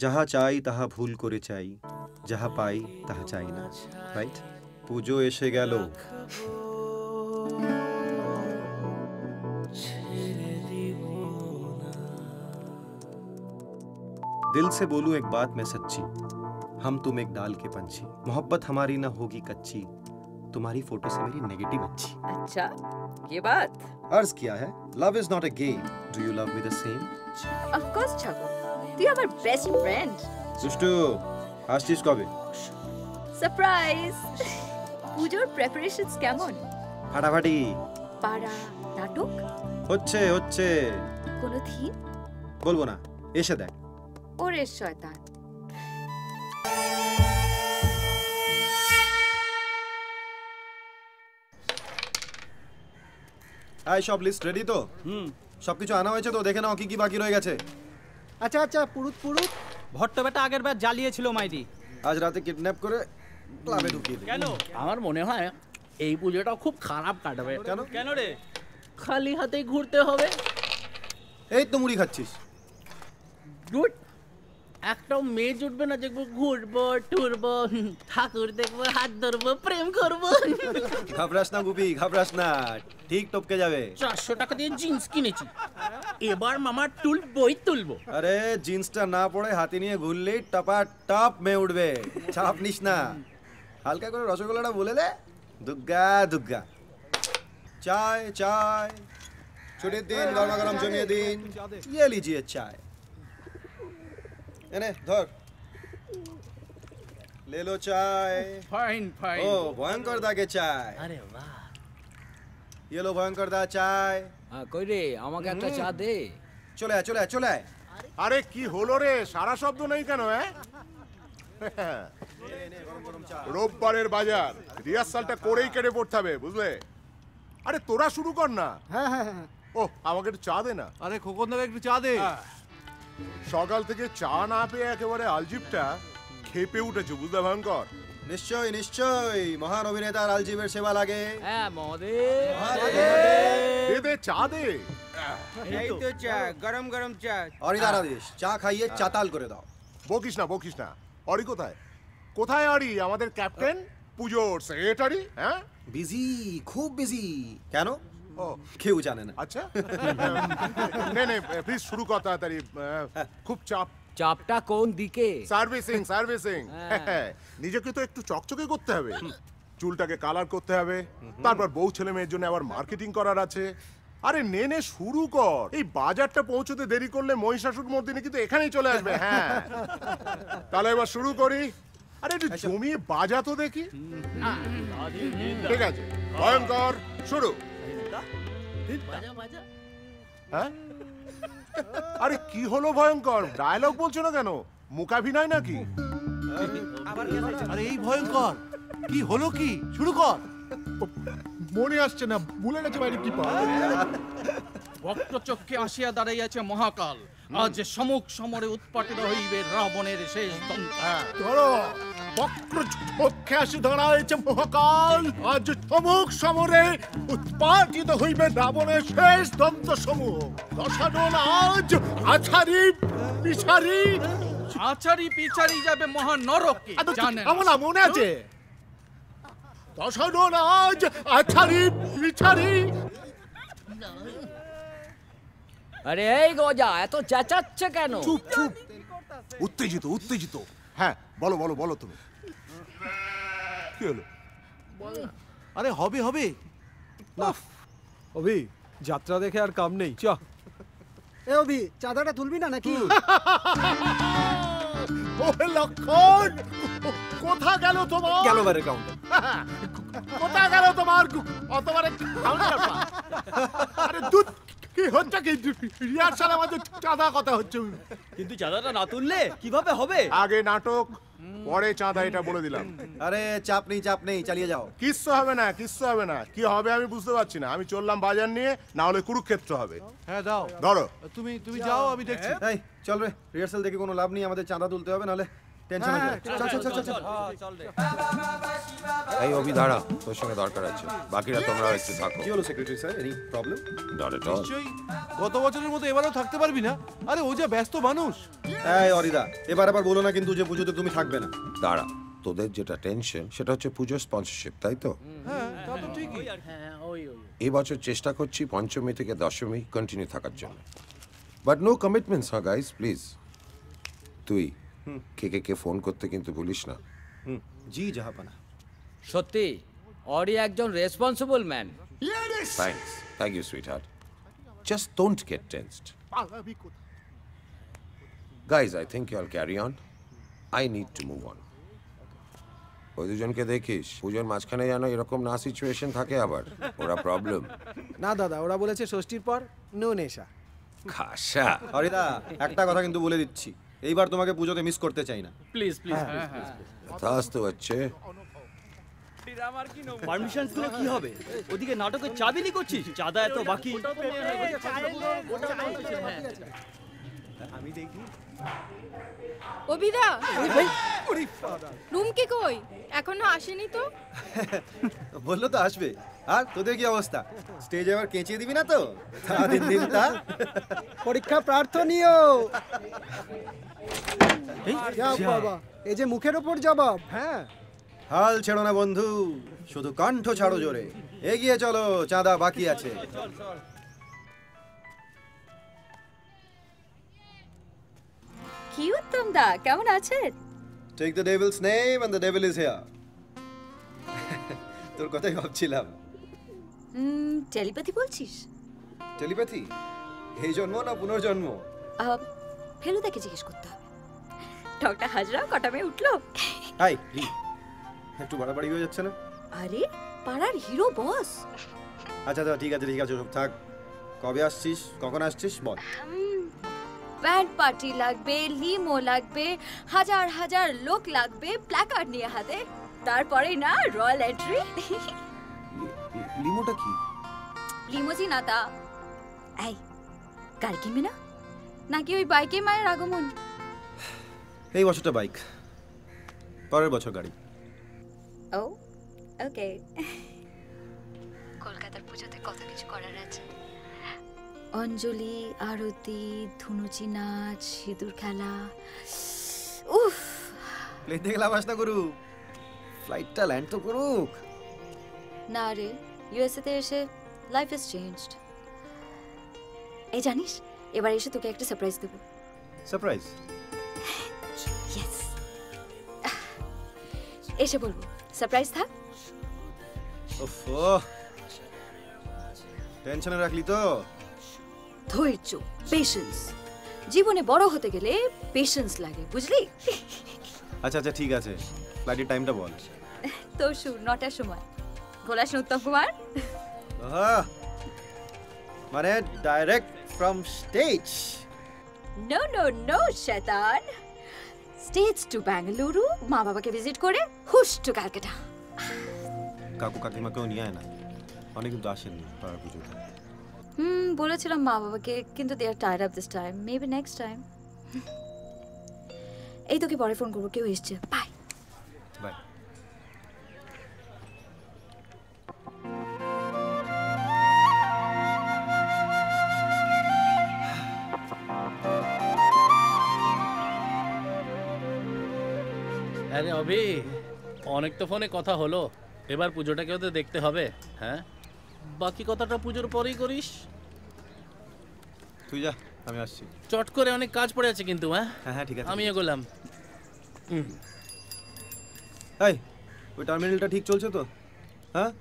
যাহা চাই তাহা ভুল করে চাই, যাহা পাই তাহা চাই না, রাইট? পুজো এসে গেল। दिल से बोलूं एक बात मैं सच्ची, हम तुम एक डाल के पंछी, मोहब्बत हमारी ना होगी कच्ची, तुम्हारी फोटो से मेरी नेगेटिव अच्छी। अच्छा ये बात अर्ज किया है, love is not a game, do you love me the same? Of course ছাগল, তুই আমার বেস্ট ফ্রেন্ড। দুষ্টু, আসছিস কবে? সারপ্রাইজ। পুজোর প্রিপারেশনস কেমন? ফাটাফাটি পাড়া নাটক হচ্ছে হচ্ছে। কোনো থিম? বলবো না, এসে দেখ। ওরে শয়তান। আই সব লিস্ট রেডি তো? সবকিছু আনা হয়েছে তো? দেখে নাও কি কি বাকি রয়ে গেছে। আচ্ছা আচ্ছা, পুরুত পুরুত ভট্ট বেটা আগের বার জ্বালিয়েছিল মাইরি, আজ রাতে কিডন্যাপ করে ক্লাবে ঢুকিয়ে দে। কেন? আমার মনে হয় এই পুজোটা খুব খারাপ কাটবে। কেন? কেন রে? খালি হাতেই ঘুরতে হবে। এই তো মুড়ি খাচ্ছিস। গুড, একটাও মেয়ে জুটবে না দেখবো ঘুরবো টুরবো ঠাকুর দেখবো হাত ধরবো প্রেম করবো। ঘাবড়াস না গুপি, ঘাবড়াস না, ঠিক টপকে যাবে। 400 টাকা দিয়ে জিন্স কিনেছি, এবার মামার তুলবই তুলবো। আরে জিন্সটা না পড়ে হাতে নিয়ে ঘুরলেই টপা টপ মে উঠবে, চাপ নিস না। হালকা করে রসগোল্লাটা বলে দে, দুগ্গা দুগ্গা। চায় চায়, ছুটির দিন গরমা গরম জমিয়ে দিন, ইয়ে লিজিয়ে চায়। এনে ধর, ले लो चाय। Fine fine. ओ भयंकर दा के चाय। আরে বাহ। ये लो भयंकर दा चाय। কই রে, আমাকে একটা চা দে। চলে আয় চলে আয় চলে আয়। আরে কি হলো রে, সারা শব্দ নেই কেন? রোববারের বাজার, রিহার্সালটা করেই কেটে পড়তে হবে, বুঝলে? আরে তোরা শুরু কর না। হ্যাঁ হ্যাঁ হ্যাঁ। ও আমাকে একটু চা দে না। আরে খোকন দাকে একটু চা দে। সকাল থেকে চা না পেয়ে একেবারে আলজিবটা খেপে উঠেছে, বুঝলে ভয়ঙ্কর? নিশ্চয় নিশ্চয়, মহান অভিনেতার আলজিবের সেবা লাগে। হ্যাঁ মহোদয়। দে দে চা দে। এই তো চা, গরম গরম চা। और इधर आदेश, চা খাইয়ে চাতাল করে দাও। বকিস না বকিস না। অরি কোথায়? কোথায় অরি, আমাদের ক্যাপ্টেন, পুজোর সেক্রেটারি? হ্যাঁ বিজি, খুব বিজি। কেন? ও কেউ জানে না। আচ্ছা নে নে প্লিজ শুরু কর তাড়াতাড়ি, খুব চাপ। চাপটা কোন দিকে? Servicing servicing. নিজেকে তো একটু চকচকে করতে হবে, চুলটাকে কালার করতে হবে, তারপর বউ ছেলে মেয়ের জন্য আবার মার্কেটিং করার আছে। আরে নে নে শুরু কর, এই বাজারটা পৌঁছতে দেরি করলে মহিষাসুর মর্দিনী কিন্তু এখানেই চলে আসবে। হ্যাঁ তাহলে এবার শুরু করি। আরে একটু জমিয়ে বাজা তো দেখি। ঠিক আছে, ভয়ঙ্কর শুরু। বাজা বাজা। হ্যাঁ আরে কি হলো ভয়ঙ্কর, ডায়লগ বলছো না কেন? মুখাভিনয় নাকি? আরে এই ভয়ঙ্কর, কি হলো কি? শুরু কর। মনে আসছে না, ভুলে গেছে বাইরে কি পাওয়া। বক্রচক্ষে আসিয়া দাঁড়াইয়াছে মহাকাল, আজ সমুখ সমরে উৎপাটিত হইবে রাবণের শেষ দন্ত। ধরো, বক্রচক্ষে আসি দাঁড়াইছে মহাকাল, আজ সমুখ সমরে উৎপাটিত হইবে রাবণের শেষ দন্ত সমূহ। দশানন আজ আছাড়ি পিছাড়ি। আচারি পিছারি যাবে মহা নরকে, জানেন? আমার না মনে আছে। দশানন আজ আছাড়ি পিছাড়ি। আরে এই গজা, এত চেঁচাচ্ছে কেন? চুপ চুপ, উত্তেজিত উত্তেজিত। হ্যাঁ বলো বলো বলো তুমি, কি হলো? আরে হবে হবে। অভি, যাত্রা দেখে আর কাম নেই, চ। এ অভি, চাঁদাটা তুলবি না নাকি? ওহে লক্ষণ, কোথা গেল তোমার? গেল বারে কাউন্ট। কোথা গেল তোমার অতবারে কাউন্টার? আরে দুধ কি হচ্ছে কি? রিহার্সাল আমাদের চাঁদা কথা হচ্ছে, কিন্তু চাঁদাটা না তুললে কিভাবে হবে? আগে নাটক পরে চাঁদা, এটা বলে দিলাম। আরে চাপ নেই, চালিয়ে যাও। কিচ্ছু হবে না, কিচ্ছু হবে না। কি হবে আমি বুঝতে পারছি না। আমি চললাম বাজার নিয়ে, না হলে কুরুক্ষেত্র হবে। হ্যাঁ দাও, ধরো। তুমি যাও, আমি দেখছি। এই চল রে, রিহার্সাল দেখে কোনো লাভ নেই, আমাদের চাঁদা তুলতে হবে, নাহলে টেনশন চল চল চল চল চল রে এই অভি দাঁড়া, তোর সঙ্গে দরকার আছে। বাকিরা তোমরাও একটু থাকো। কি হলো secretary sir, any problem? Not at all. নিশ্চয়ই গত বছরের মতো এবারেও থাকতে পারবি না? আরে ও যা ব্যস্ত মানুষ। এই অরিদা, এবার আবার বলো না কিন্তু যে পুজোতে তুমি থাকবে না। দাঁড়া, তোদের যেটা টেনশন সেটা হচ্ছে পুজোর স্পন্সরশিপ, তাই তো? হ্যাঁ তা তো ঠিকই। হ্যাঁ ওই ওই এই বছর চেষ্টা করছি পঞ্চমী থেকে দশমী কন্টিনিউ থাকার জন্য, বাট নো কমিটমেন্টস। হ্যাঁ গাইস প্লিজ, তুই কে ফোন করতে কিন্তু ভুলিস না। জি জাহাপানা। সত্যি অরি একজন responsible man. Thank you sweetheart, just don't get tensed. Guys I think you all carry on, I need to move on. ওই দুজনকে দেখিস পুজোর মাঝখানে যেন এরকম না সিচুয়েশন থাকে, আবার ওরা প্রবলেম। না দাদা, ওরা বলেছে ষষ্ঠীর পর নো নেশা। খাসা অরিদা, একটা কথা কিন্তু বলে দিচ্ছি, এইবার তোমাকে পুজোতে মিস করতে চাই না। প্লিজ প্লিজ আসতে হচ্ছে। পারমিশন দিলে কি হবে? ওদিকে নাটকের চাবিলি করছিস, চাঁদা এত বাকি। আমি দেখি অভিদা, রুমকি কই? এখনো আসেনি তো? বললো তো আসবে। আর তোদের কি অবস্থা? স্টেজে আবার কেঁচিয়ে দিবি না তো? দিন দিন তা পরীক্ষা প্রার্থনীয়। বাবা, এই যে মুখের ওপর জবাব। হ্যাঁ, হাল ছেড়ো না বন্ধু, শুধু কণ্ঠ ছাড়ো জোরে। এগিয়ে চলো, চাঁদা বাকি আছে। কি উত্তম দা, কেমন আছেন? Take the devil's name and the devil is here. তোর কথাই ভাবছিলাম। টেলিপ্যাথি বলছিস? টেলিপ্যাথি? এই জন্ম না পুনর্জন্ম? ফেলুদাকে জিজ্ঞেস করতে হবে। ডক্টর হাজরা কটা মেয়ে উঠলো? হাই, একটু বাড়াবাড়ি হয়ে যাচ্ছে না? আরে পাড়ার হিরো বস। আচ্ছা আচ্ছা, ঠিক আছে ঠিক আছে, সব থাক। কবে আসছিস, কখন আসছিস বল। ব্যান্ড পার্টি লাগবে, লিমো লাগবে, হাজার হাজার লোক লাগবে, প্ল্যাকার্ড নিয়ে হাতে। তারপরে না রয়্যাল এন্ট্রি। লিমোটা কি? লিমোজিন আতা। এই গাড়ি কিনবি না নাকি ওই বাইকে মায়ের আগমন? এই বছরটা বাইক, পরের বছর গাড়ি। ও ওকে। কলকাতার পুজোতে কত কিছু করার আছে। অঞ্জলি, আরতি, ধুনুচি নাচ, সিঁদুর খেলা। উফ, প্লেন থেকে লাভ আসনা করুক, ফ্লাইটটা ল্যান্ড তো করুক। না রে, ইউএসএ তে এসে লাইফ ইজ চেঞ্জড। এই জানিস, এবার এসে তোকে একটা সারপ্রাইজ দেব। সারপ্রাইজ? ইয়েস, এসে বলবো সারপ্রাইজ থাক। ওফো, টেনশনে রাখলি তো। ধৈর্য, পেশেন্স। জীবনে বড় হতে গেলে পেশেন্স লাগে, বুঝলি? আচ্ছা আচ্ছা ঠিক আছে, ফ্লাইটের টাইমটা বল। তো শু, 9টার সময়। গোলাস উত্তম কুমার। মানে direct from stage? No no no শয়তান, স্টেজ টু বেঙ্গালুরু, মা বাবাকে ভিজিট করে হুশ টু ক্যালকাটা। কাকু কাকিমাকেও নিয়ে আয় না, অনেক কিন্তু আসেননি পাড়ার পুজোতে। বলেছিলাম মা বাবাকে, কিন্তু they are tired up this time, maybe next time. এই তোকে পরে ফোন করবো, কেউ এসছে। Bye bye. আরে অভি, অনেক তো ফোনে কথা হলো, এবার পুজোটাকেও তো দেখতে হবে। হ্যাঁ, বাকি কথাটা পুজোর পরেই করিস। তুই যা, আমি আসছি। চট করে অনেক কাজ পড়ে আছে কিন্তু। হ্যাঁ হ্যাঁ হ্যাঁ ঠিক আছে। আমি এগোলাম। এই, ওই টার্মিনালটা ঠিক চলছে তো? হ্যাঁ,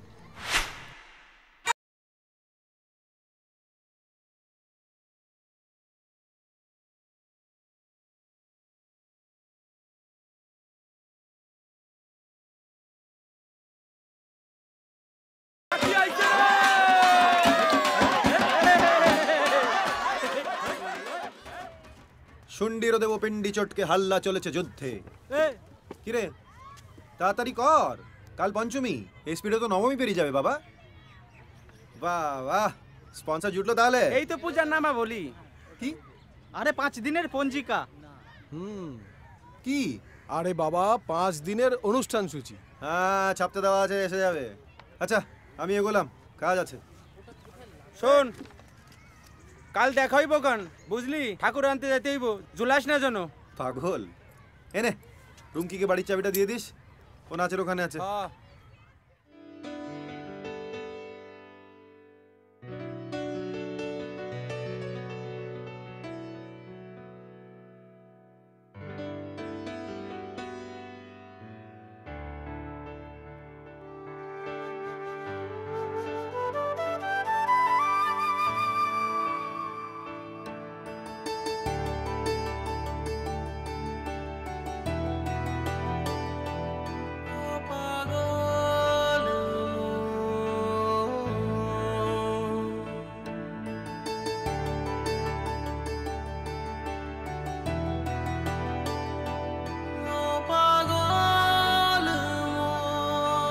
শুন্ডির দেব পিন্ডি চটকে হাল্লা চলেছে যুদ্ধে। কিরে তাড়াতাড়ি কর, কাল পঞ্চমী, এই স্পিডে তো নবমী পেরিয়ে যাবে বাবা। বাহ বাহ, স্পন্সর জুটলো তাহলে। এই তো পূজার নামা বলি। কি? আরে 5 দিনের পঞ্জিকা। কি আরে বাবা 5 দিনের অনুষ্ঠান সূচি। হ্যাঁ ছাপতে দেওয়া আছে, এসে যাবে। আচ্ছা আমি এগোলাম, কাজ আছে। শোন, কাল দেখা হইব কান, বুঝলি? ঠাকুর আনতে যেতে হইব, জুলাস না যেন। পাগল, এনে রুমকিকে বাড়ির চাবিটা দিয়ে দিস, ও নাচের ওখানে আছে।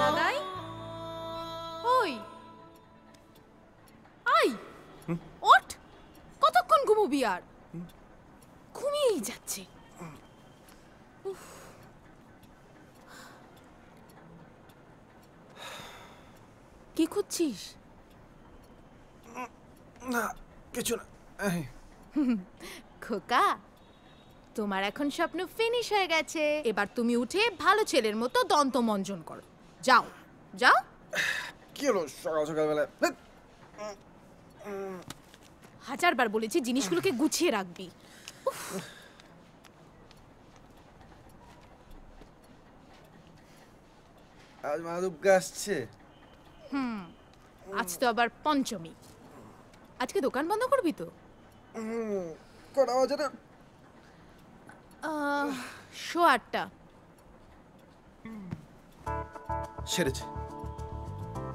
দাদাই, ওই আই ওঠ, কতক্ষণ ঘুমোবি আর? ঘুমিয়েই যাচ্ছে। উফ। কি খুঁজছিস? না কিছু না। খোকা, তোমার এখন স্বপ্ন ফিনিশ হয়ে গেছে। এবার তুমি উঠে ভালো ছেলের মতো দন্তমঞ্জন করো। যাও যাও। কি হলো সকাল সকালবেলা? 1000 বার বলেছি জিনিসগুলোকে গুছিয়ে রাখবি। আজ মা দুর্গা আসছে। আজ তো আবার পঞ্চমী। আজকে দোকান বন্ধ করবি তো? কটা বাজে রে? 8:15। সেরেছে,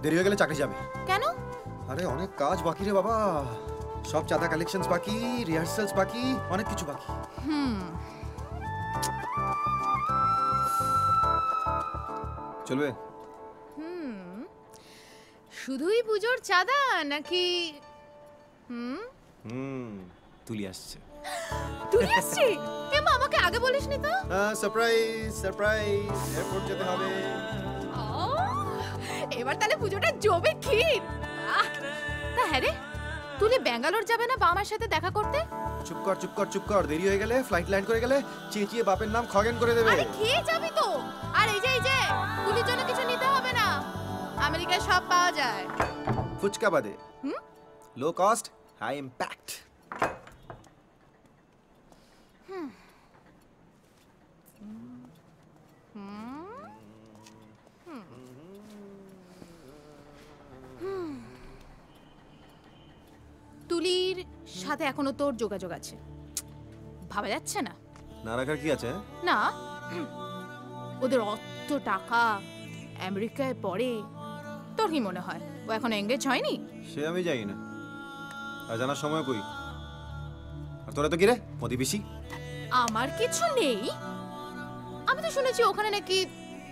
দেরি হয়ে গেলে চাকরি যাবে। কেন? আরে অনেক কাজ বাকি রে বাবা, সব চাঁদা কালেকশনস বাকি, রিহার্সালস বাকি, অনেক কিছু বাকি। চলবে? শুধুই পুজোর চাঁদা নাকি? তুলি আসছে। তুই আসছি? এমা আমাকে আগে বলিসনি তো। সারপ্রাইজ সারপ্রাইজ, এয়ারপোর্ট যেতে হবে। এবার তাহলে পুজোটা জমে ক্ষীর। তা হ্যাঁ রে, তুলি ব্যাঙ্গালোর যাবে না বাবার সাথে দেখা করতে? চুপ কর চুপ কর চুপ কর, দেরি হয়ে গেলে, ফ্লাইট ল্যান্ড করে গেলে চেঁচিয়ে বাপের নাম খগেন করে দেবে। আরে খেয়ে যাবি তো। আর এই যে তুলির জন্য কিছু নিতে হবে না, আমেরিকায় সব পাওয়া যায়। ফুচকা বাদে লো কস্ট হাই ইম্প্যাক্ট। তুলির সাথে এখনো তোর যোগাযোগ আছে? ভাবা যাচ্ছে না? না রাখার কি আছে? না, ওদের অত টাকা, আমেরিকায় পড়ে। তোর কি মনে হয় ও এখন এঙ্গেজ হয়নি? সে আমি জানি না, আর জানার সময় কই। আর তোরা তো কি রে প্রতিবেশী? আমার কিছু নেই। আমি তো শুনেছি ওখানে নাকি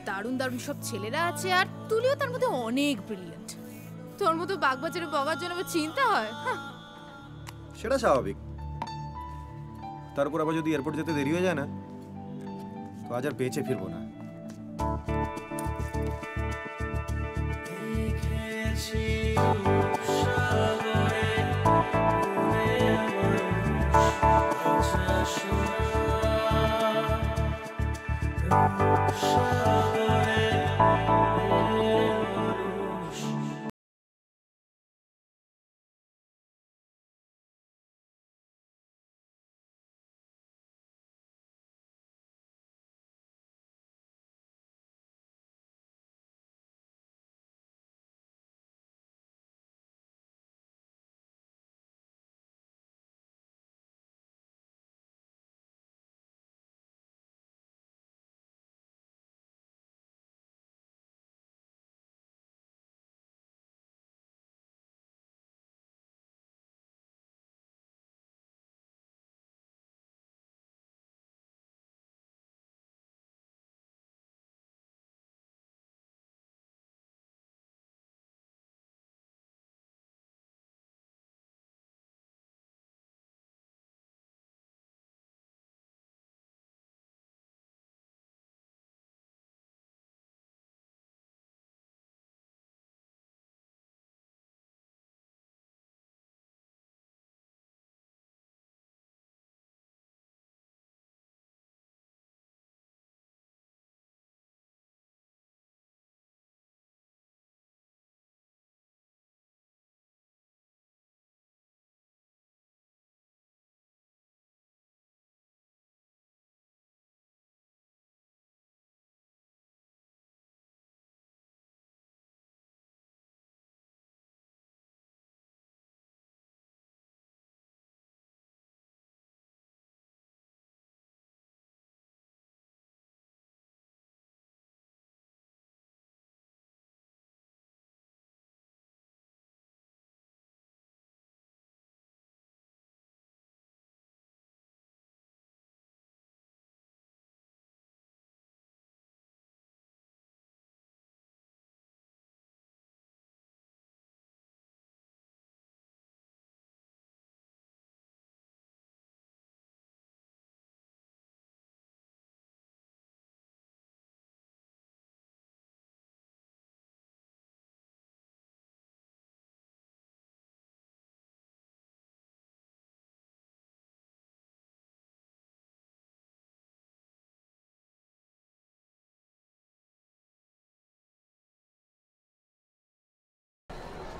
দারুণ দারুণ সব ছেলেরা আছে, আর তুলিও তার মধ্যে অনেক ব্রিলিয়েন্ট। তোর মতো বাগবাজারে বগার জন্য আমার চিন্তা হয়। সেটা স্বাভাবিক। তার উপর আবার যদি এয়ারপোর্ট যেতে দেরি হয়ে যায় না, তো আজ আর বেঁচে ফিরবো না।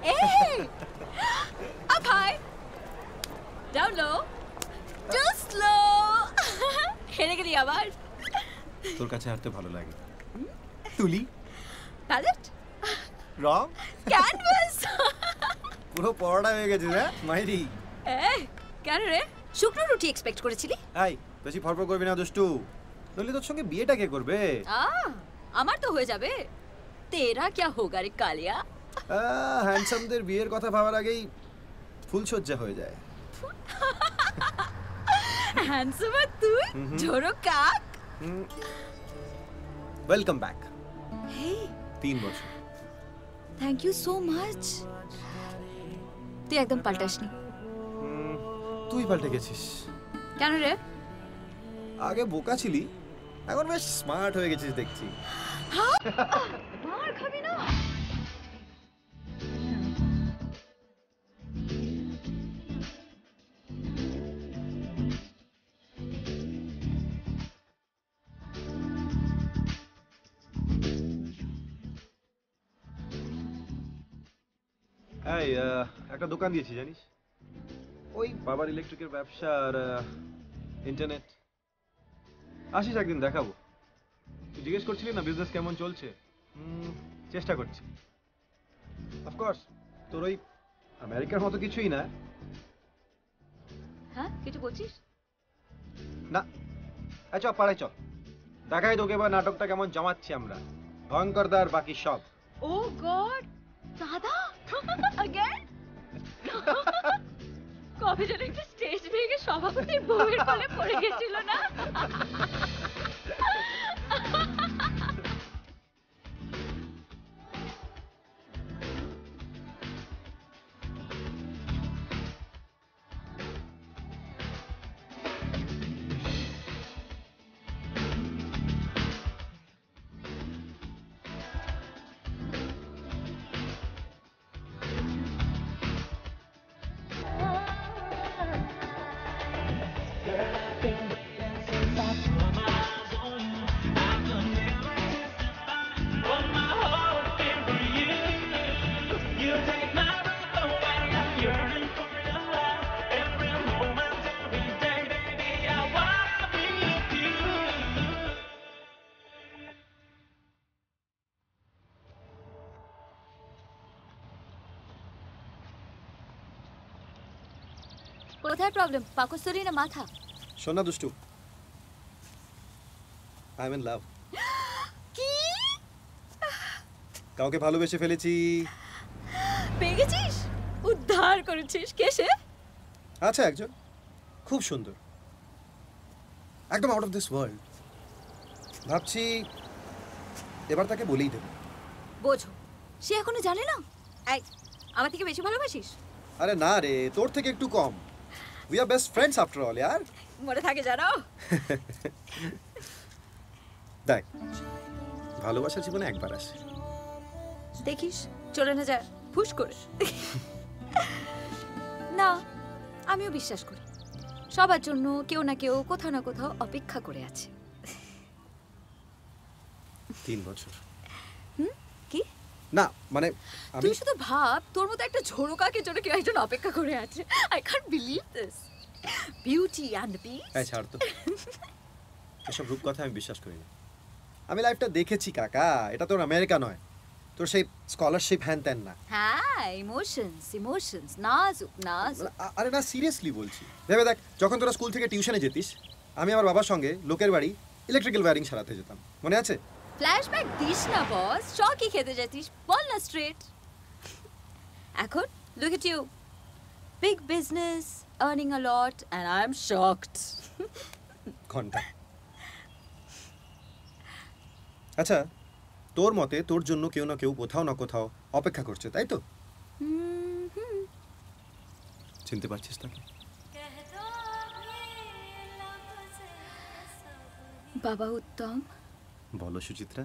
Hey! Up high. Down low. Too slow. হেরে গেলি আবার। তোর কাছে হাঁটতে ভালো লাগে। তুলি প্যালেট রং ক্যানভাস পুরো পড়াটা হয়ে গেছে রে মাইরি। কেন রে শুকনো রুটি এক্সপেক্ট করেছিলি? এই বেশি ফরফর করবি না দুষ্টু, নইলে তোর সঙ্গে বিয়েটা কে করবে? আমার তো হয়ে যাবে। তেরা क्या होगा রে কালিয়া? হ্যান্ডসামদের বিয়ের কথা ভাবার আগেই ফুলসজ্জা হয়ে যায়। হ্যান্ডসাম তুই ঝোড়ো কাক। Welcome back. হে 3 বছর। Thank you so much. তুই একদম পাল্টাসনি। তুই পাল্টে গেছিস। কেন রে? আগে বোকা ছিলি, এখন বেশ স্মার্ট হয়ে গেছিস দেখছি। মার খাবি না? এই একটা দোকান দিয়েছি জানিস, ওই বাবার ইলেকট্রিকের ব্যবসা আর ইন্টারনেট। আসিস একদিন দেখাবো। তুই জিজ্ঞেস করছিলি না বিজনেস কেমন চলছে? চেষ্টা করছি। অফকোর্স তোর ওই আমেরিকার মতো কিছুই না। হ্যাঁ কিছু বলছিস? না চ পাড়ায় চ, দেখাই তোকে এবার নাটকটা কেমন জমাচ্ছি আমরা, ভয়ঙ্করদার বাকি সব। ও গড দাদা अगेन কবে যেন একটা স্টেজ ভেঙে সভাপতির বউয়ের কোলে পড়ে গেছিল না? কোথায় প্রবলেম, পাকস্থলী না মাথা? শোন না দুষ্টু, আই এম ইন লাভ। কি? কাউকে ভালোবেসে ফেলেছি। পেয়ে গেছিস? উদ্ধার করেছিস? কে সে? আচ্ছা একজন খুব সুন্দর, একদম আউট অফ দিস ওয়ার্ল্ড। ভাবছি এবার তাকে বলেই দেব। বোঝো সে এখনো জানে না? এই আমার থেকে বেশি ভালোবাসিস? আরে না রে, তোর থেকে একটু কম। We are best friends after all यार। মনে থাকে জানো? দেখ, ভালোবাসা জীবনে একবার আসে, দেখিস চলে না যায় ফুস করে। না আমিও বিশ্বাস করি সবার জন্য কেউ না কেউ কোথাও না কোথাও অপেক্ষা করে আছে। 3 বছর। কি না মানে আমি তুই শুধু ভাব, তোর মতো একটা ঝোড়কাকের জন্য কেউ একজন অপেক্ষা করে আছে। I can't believe this. Beauty and beast. এই ছাড় তো, এসব রূপ কথা আমি বিশ্বাস করি না। আমি লাইফটা দেখেছি কাকা, এটা তোর আমেরিকা নয়, তোর সেই স্কলারশিপ হ্যান ত্যান না। হ্যাঁ ইমোশনস ইমোশনস, নাজুক নাজুক। আরে না সিরিয়াসলি বলছি, ভেবে দেখ যখন তোরা স্কুল থেকে টিউশনে যেতিস, আমি আমার বাবার সঙ্গে লোকের বাড়ি ইলেকট্রিক্যাল ওয়্যারিং সারাতে যেতাম, মনে আছে? ফ্ল্যাশব্যাক দিস না বস, চকি খেতে যেতিস, বল না স্ট্রেট। এখন look at you, big business, earning a lot, and I am shocked. ঘন্টা। আচ্ছা তোর মতে তোর জন্য কেউ না কেউ কোথাও না কোথাও অপেক্ষা করছে, তাই তো? চিনতে পারছিস তাকে? বাবা উত্তম। বলো সুচিত্রা।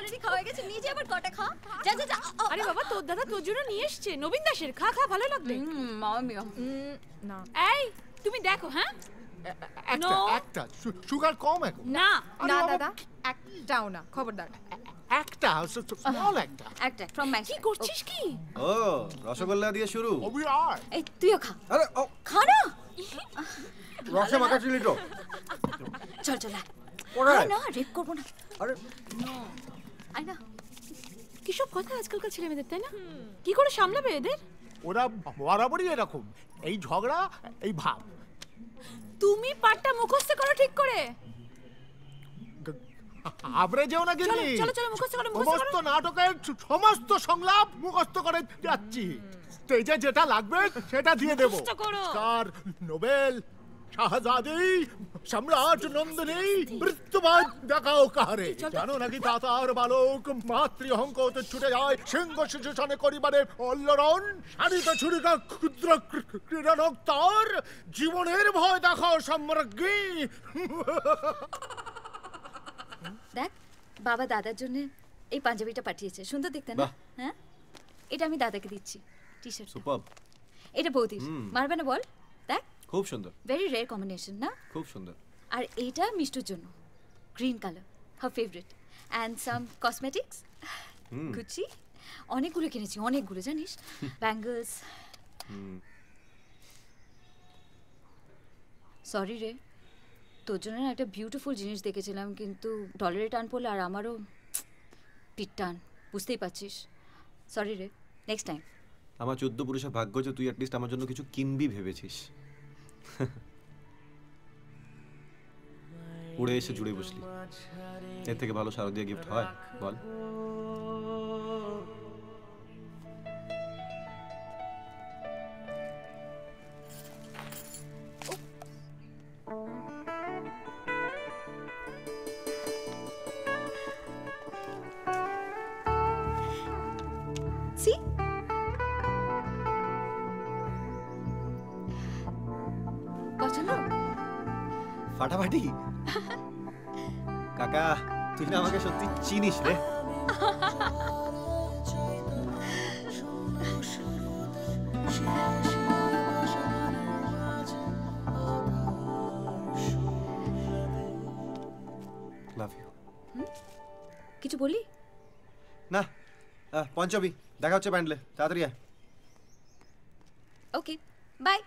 অলরেডি খাওয়া গেছে, নিজে আবার কটা খা। যা যা যা। আরে বাবা, তোর দাদা তোর জন্য নিয়ে এসছে নবীন দাসের। খা খা, ভালো লাগবে। মামিয়া। না এই তুমি দেখো। হ্যাঁ একটা একটা সুগার কম এখন। না না দাদা, একটাও না, খবরদার। একটা স্মল একটা একটা ফ্রম মাই। কি করছিস কি? ও রসগোল্লা দিয়ে শুরু। এই তুইও খা। আরে খা না। রসে মাখা চিলি তো। চল চল। ওরে না রেপ করব না। আরে আই না। কি সব কথা আজকালকার ছেলে মেয়েদের, তাই না? কি করে সামলাবে এদের? ওরা বরাবরই এরকম, এই ঝগড়া, এই ভাব। তুমি পাঠটা মুখস্থ করো ঠিক করে। আবরে যেও না গিনি। চলো চলো মুখস্থ করো, সমস্ত নাটকের সমস্ত সংলাপ মুখস্থ করে যাচ্ছি। স্টেজে যেটা লাগবে সেটা দিয়ে দেব। স্টার, নোবেল, শাহজাদি, সম্রাট, নন্দিনী, মৃত্যুবাদ দেখাও কাহারে। জানো নাকি তাতার বালক মাতৃ অহংকতে ছুটে যায় সিংহ শিশুষণে করিবারে অল্লরণ। শাড়িতে ছুরিকা ক্ষুদ্র ক্রীড়ানক তার জীবনের ভয় দেখাও সম্রাজ্ঞী। দেখ বাবা দাদার জন্য এই পাঞ্জাবিটা পাঠিয়েছে, সুন্দর দেখতে না? হ্যাঁ, এটা আমি দাদাকে দিচ্ছি। T shirt super. এটা বৌদির, মারবে না বল? দেখ খুব সুন্দর, ভেরি রেয়ার কম্বিনেশন না? খুব সুন্দর। আর এইটা মিষ্টুর জন্য, green colour, her favourite. And some cosmetics, Gucci. অনেকগুলো কিনেছি, অনেকগুলো জানিস। ব্যাঙ্গলস। সরি রে, তোর জন্য একটা বিউটিফুল জিনিস দেখেছিলাম, কিন্তু ডলারে টান পড়লে আর আমারও পিঠ টান, বুঝতেই পারছিস। সরি রে, নেক্সট টাইম। আমার 14 পুরুষের ভাগ্য যে তুই অ্যাটলিস্ট আমার জন্য কিছু কিনবি ভেবেছিস। উড়ে এসে জুড়ে বসলি, এর থেকে ভালো শারদীয়া গিফট হয় বল? See? পছন্দ? ফাটাফাটি। কাকা তুই না আমাকে সত্যি চিনিস রে। Love you. কিছু বলি না, পঞ্চমী দেখা হচ্ছে প্যান্ডলে, তাড়াতাড়ি আয়। Okay bye.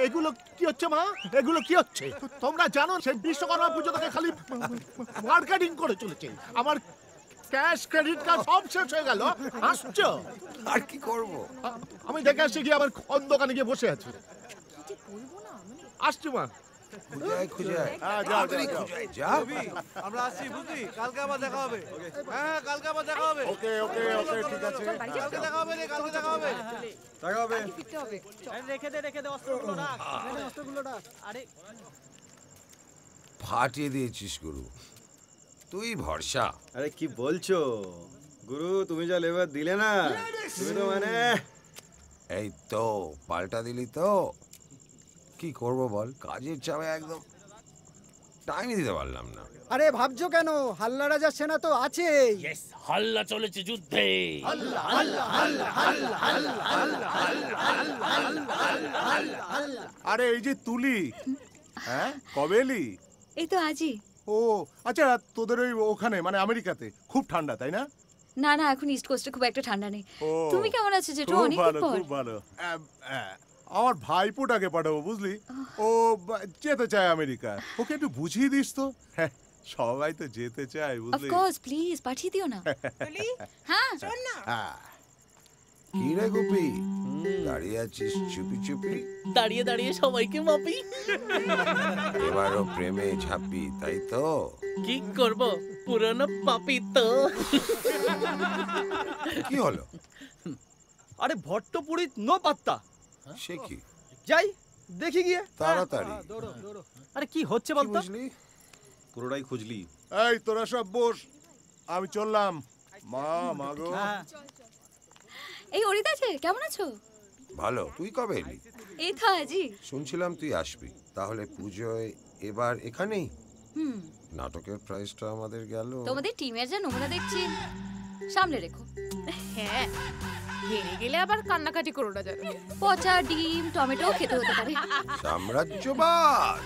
এগুলো কি হচ্ছে মা? এগুলো কি হচ্ছে? তোমরা জানো সেই বিশ্বকর্মা পুজো থেকে খালি মার্কেটিং করে চলেছে। আমার ক্যাশ ক্রেডিট কার্ড সব শেষ হয়ে গেল। আসছো? আর কি করব? আমি দেখে আসছি গিয়ে আবার দোকানে গিয়ে বসে আছি। আসছি মা। আমরা আসছি, বুঝলি? কালকে আবার দেখা হবে। হ্যাঁ কালকে আবার দেখা হবে। ওকে ওকে ওকে ঠিক আছে। কালকে দেখা হবে রে, কালকে দেখা হবে। দেখা হবে। রেখে দে অস্ত্রগুলো রাখ। অস্ত্রগুলো রাখ। আরে ফাটিয়ে দিয়েছিস গুরু, তুই ভরসা। আরে কি বলছো গুরু, তুমি যা লেবার দিলে না, তুমি তো মানে এই তো পাল্টা দিলি তো। কি করব বল, কাজের চাপে একদম টাইমই দিতে পারলাম না। আরে ভাবছো কেন, হাল্লা রাজার সেনা তো আছে। হাল্লা চলেছে যুদ্ধে। আরে এই যে তুলি, হ্যাঁ কবে এলি? এই তো আজই। ও আচ্ছা, তোদের ওই ওখানে মানে আমেরিকাতে খুব ঠান্ডা তাই না? না না, এখন ইস্ট কোস্টে খুব একটা ঠান্ডা নেই। ও তুমি কেমন আছো জেঠু? খুব অনেক ভালো, পর। খুব ভালো। আমার ভাইপোটাকে পাঠাবো বুঝলি, ও যেতে চায় আমেরিকা। ওকে একটু বুঝিয়ে দিস তো। হ্যাঁ সবাই তো যেতে চায় অফ বুঝলি কোর্স প্লিজ পাঠিয়ে দিও না হ্যাঁ কি রে গুপি দাঁড়িয়ে আছিস চুপি চুপি দাঁড়িয়ে দাঁড়িয়ে সবাইকে মাপি। এবারও প্রেমে ঝাঁপি তাই তো? কি করব, পুরনো পাপি তো। কি হলো? আরে ভট্টপুরীত নো পাত্তা। সে কি? যাই দেখি গিয়ে তাড়াতাড়ি। আরে কি হচ্ছে বলতো? বুঝলি পুরোটাই খুঁজলি। এই তোরা সব বস, আমি চললাম। মা মাগো এই অরিদা আছে, কেমন আছো? ভালো, তুই কবে এলি? এই তো আজই। শুনছিলাম তুই আসবি, তাহলে পুজোয় এবার এখানেই? হুম, নাটকের প্রাইসটা আমাদের গেল। তোমাদের টিমের যা নমুনা দেখছি, সামনে রেখো। হ্যাঁ, হেরে গেলে আবার কান্নাকাটি করো না যেন। পচা ডিম টমেটো খেতে হতে পারে। সাম্রাজ্যবাদ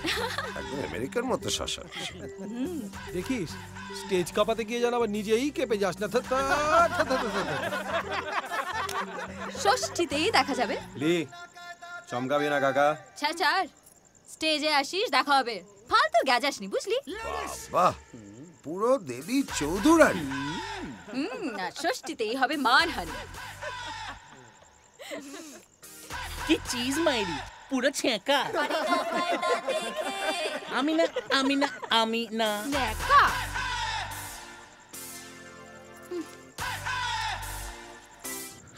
একদম আমেরিকার মতো শাসাচ্ছে। দেখিস স্টেজ কাঁপাতে গিয়ে যেন আবার নিজেই কেঁপে যাস না। ষষ্ঠীতেই দেখা যাবে। লি চমকাবি না কাকা। ছাড়, স্টেজে আসিস, দেখা হবে। ফালতু গ্যাজাসনি, বুঝলি? বাহ, পুরো দেবী চৌধুরানী। না, ষষ্ঠীতেই হবে মানহানি। কি চিজ মাইরি, পুরো ছেঁকা। আমি না আমি না আমি না দেখা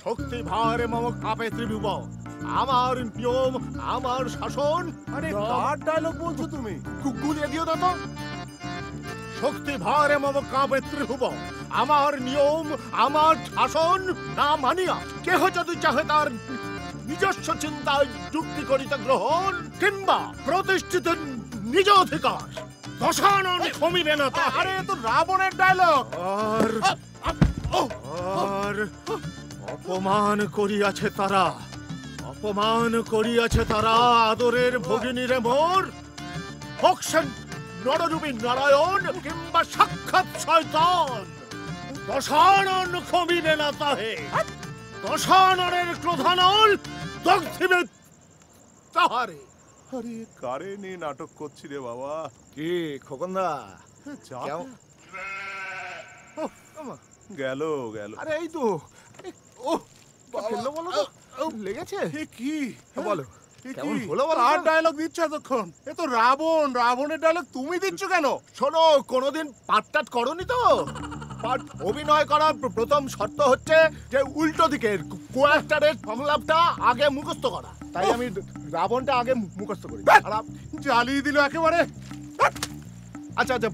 শক্তি ভারে মম কাপে ত্রিভুব, আমার নিয়ম আমার শাসন। আরে কার ডায়লগ বলছো তুমি? গুলিয়ে দিও না তো। শক্তি ভারে মম কাপে ত্রিভুব, আমার নিয়ম আমার শাসন না মানিয়া কেহ যদি চাহে তার নিজস্ব চিন্তায় যুক্তি করিতে গ্রহণ কিংবা প্রতিষ্ঠিত নিজ অধিকার দশানন কমিবে না। আরে তো রাবণের ডায়লগ। আর অপমান করিয়াছে তারা, অপমান করিয়াছে তারা আদরের ভগিনীরে মোর। হোক সে নররূপী নারায়ণ কিংবা সাক্ষাৎ শয়তান, দশানন কমিবে না তাহে। দশাননের ক্রোধানল দগ্ধিবে তাহারে। আরে কারে নিয়ে নাটক করছি রে বাবা? কি খোকনদা গেল গেল। আরে এই তো ফেললো বলো তো, লেগেছে কি বলো কেমন হলো বলো? আর ডায়লগ দিচ্ছ এতক্ষণ? এ তো রাবণের ডায়লগ তুমি দিচ্ছ কেন? শোনো, কোনোদিন পাঠটাট করনি তো? পাঠ অভিনয় করার প্রথম শর্ত হচ্ছে যে উল্টো দিকের কোয়াস্টারের সংলাপটা আগে মুখস্থ করা। তাই আমি রাবণটা আগে মুখস্থ করি। জ্বালিয়ে দিল একেবারে। আচ্ছা আচ্ছা,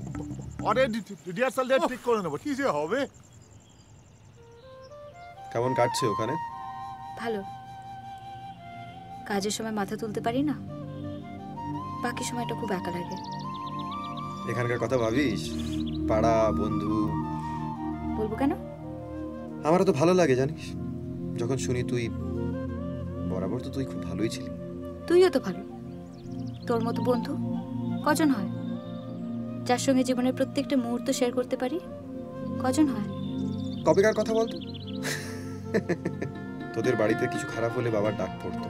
অনেক রিহার্সাল ডেট ঠিক করে নেবো। কি যে হবে? কেমন কাটছে ওখানে? ভালো। কাজের সময় মাথা তুলতে পারি না, বাকি সময়টা খুব একা লাগে। এখানকার কথা ভাবিস? পাড়া বন্ধু? বলবো কেন? আমারও তো ভালো লাগে জানিস, যখন শুনি তুই বরাবর তো তুই খুব ভালোই ছিলি। তুইও তো ভালো। তোর মতো বন্ধু কজন হয়? যার সঙ্গে জীবনের প্রত্যেকটা মুহূর্ত শেয়ার করতে পারি কজন হয়? কবেকার কথা বলতো? তোদের বাড়িতে কিছু খারাপ হলে বাবার ডাক পড়তো,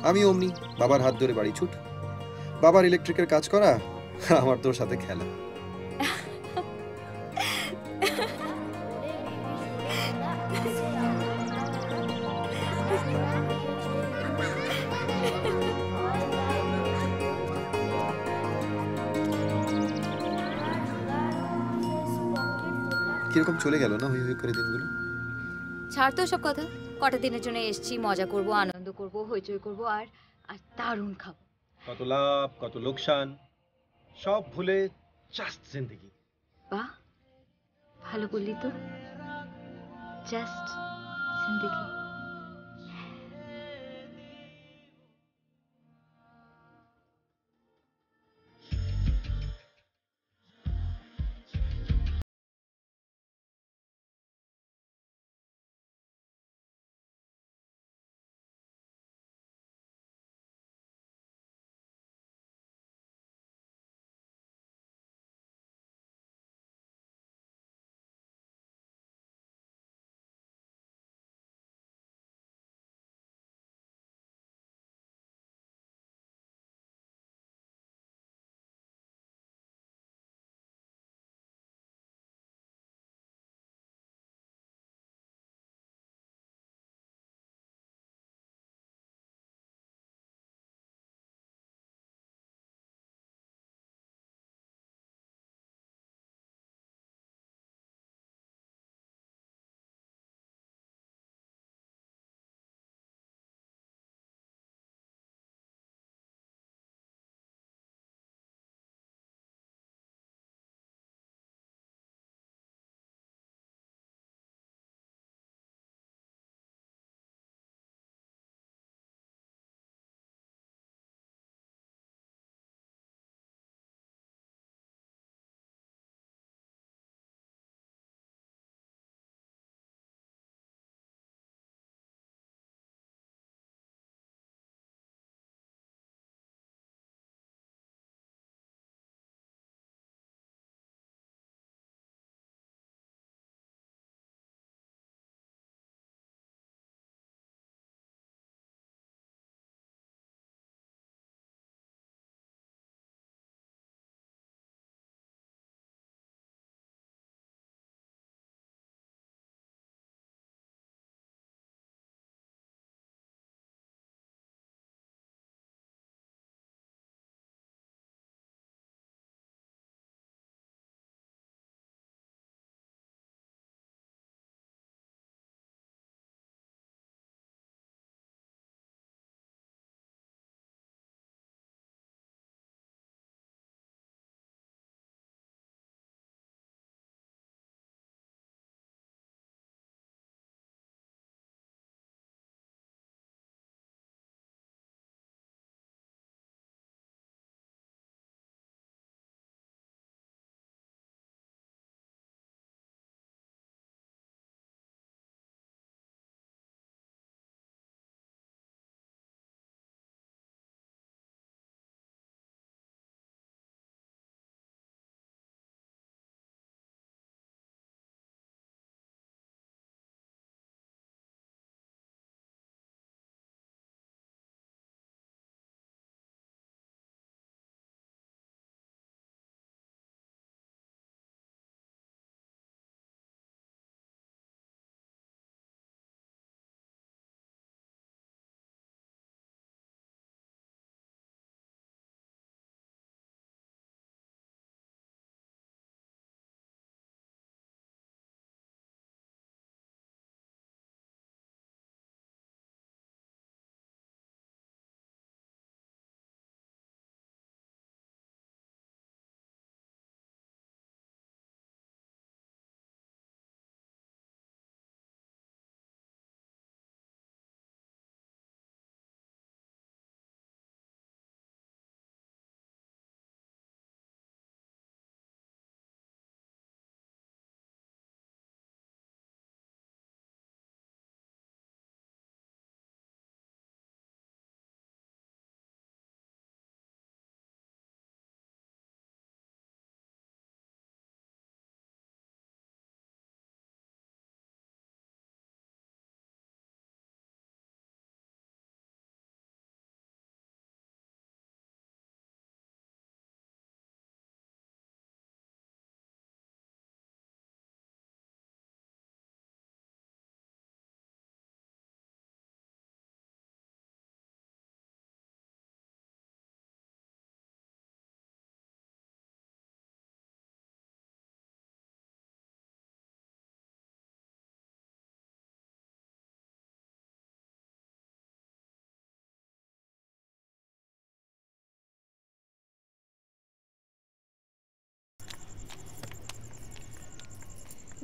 আমি অমনি বাবার হাত ধরে বাড়ি ছুট, বাবার ইলেকট্রিকের কাজ করা, আমার তোর সাথে খেলা। কিরকম চলে গেল না হই করে দিনগুলো? ছাড় তো সব কথা। কটা দিনের জন্য এসেছি, মজা করব, আনন্দ করব, হইচই করব, আর আর দারুণ খাবো। কত লাভ কত লোকসান সব ভুলে জাস্ট জিন্দেগি। বাহ, ভালো বললি তো, জাস্ট জিন্দেগি।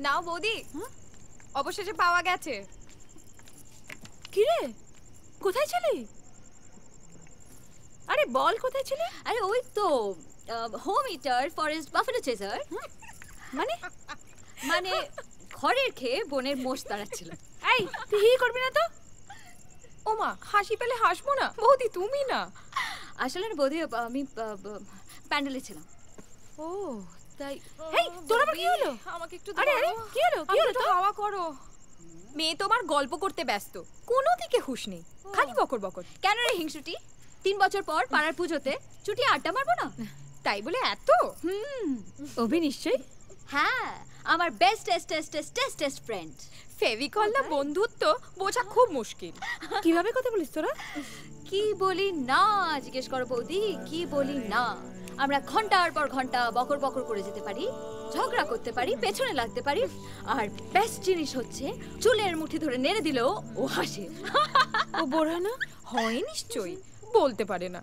নাও বৌদি, অবশেষে পাওয়া গেছে। কি রে, কোথায় ছিলি? আরে বল কোথায় ছিলি? আরে ওই তো হোম ইটার ফরেস্ট বাফেলো চেজার। মানে মানে ঘরের খেয়ে বনের মোষ তাড়াচ্ছিল। এই তুই হি করবি না তো? ওমা, হাসি পেলে হাসবো না বৌদি, তুমি না। আসলে না বৌদি, আমি প্যান্ডেলে ছিলাম। ও তাই। এই তোর আবার কি হলো? আমাকে একটু আরে আরে কি হলো? কি হলো? তো হাওয়া করো। মেয়ে তোমার গল্প করতে ব্যস্ত, কোনো দিকে হুঁশ নেই, খালি বকর বকর। কেন রে হিংসুটি? 3 বছর পর পাড়ার পুজোতে চুটি আড্ডা মারবো না? তাই বলে এত? অভি নিশ্চয়ই। হ্যাঁ, আমার বেস্ট ফ্রেন্ড। ফেভিকল না বন্ধুত্ব বোঝা খুব মুশকিল। কিভাবে কথা বলিস তোরা? কি বলি না জিজ্ঞেস করো বৌদি, কি বলি না। আমরা ঘন্টার পর ঘন্টা বকর বকর করে যেতে পারি, ঝগড়া করতে পারি, পেছনে লাগতে পারি, আর বেস্ট জিনিস হচ্ছে চুলের মুঠি ধরে নেড়ে দিলেও ও হাসে। ও বোরা না হয় নিশ্চয়ই, বলতে পারে না।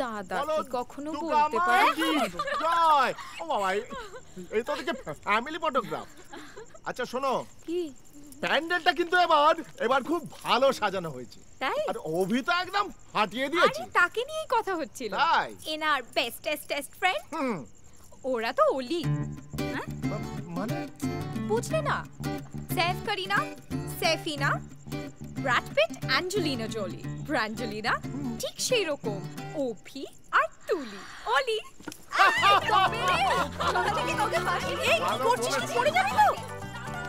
দাদা কি কখনো বলতে পারে? জয়, ও বাবা, এই তো দেখে ফ্যামিলি ফটোগ্রাফ। আচ্ছা শোনো, কি প্যান্ডেলটা কিন্তু এবার খুব ভালো সাজানো হয়েছে। তাই? আর অভি তো একদম ফাটিয়ে দিয়েছে। আরে তাকে নিয়েই কথা হচ্ছিল। তাই? এনার বেস্টেস্ট ফ্রেন্ড। ওরা তো ওলি। হ্যাঁ মানে বুঝলে না? সেফ করিনা, সেফিনা, ব্র্যাড পিট, অ্যাঞ্জেলিনা জোলি, ব্র্যাঞ্জেলিনা, ঠিক সেই রকম অভি আর তুলি, অলি। এই কি করছিস? তুই পড়ে যাবি তো?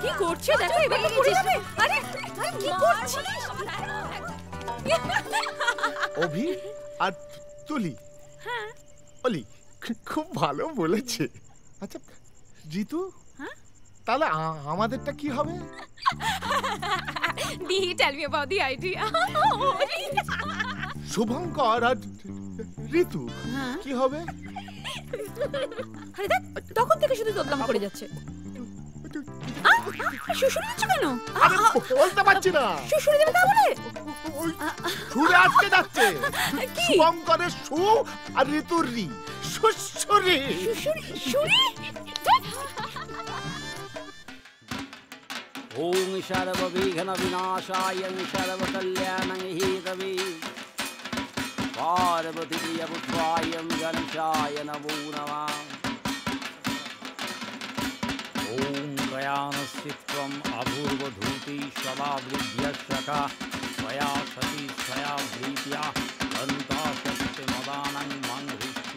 কি করছিস? দেখো এবার তো পড়ে যাবে। আরে কি করছিস? অভি আর তুলি, হ্যাঁ অলি, খুব ভালো বলেছে। আচ্ছা জিতু, হ্যাঁ তাহলে আমাদেরটা কি হবে? Dee, tell me about the idea. Shubhankar আর ঋতু কি হবে? আরে দেখ, তখন থেকে শুধু তোদলাম করে যাচ্ছে। শুশুরি দিচ্ছ কেন? আরে বলতে পারছি না। শুশুরি দেবে তা বলে? সুরে আটকে যাচ্ছে। শুভঙ্করের সু আর ঋতুর রি, শুশুরি। শুশুরি? ওম সর্ববিঘ্ন বিনাশায় সর্বকল্যাণং হেতবে পার্বতী প্রিয়পুত্রায় গণেশায় নমো নমঃ। ওম প্রয়াণস্থিত্বম অপূর্বধূতি স্বভাবৃদ্ধ্যশকা স্বয়া সতি স্বয়া ভৃত্য়া দন্তাশক্তি মদানং মঙ্ঘৃষ্য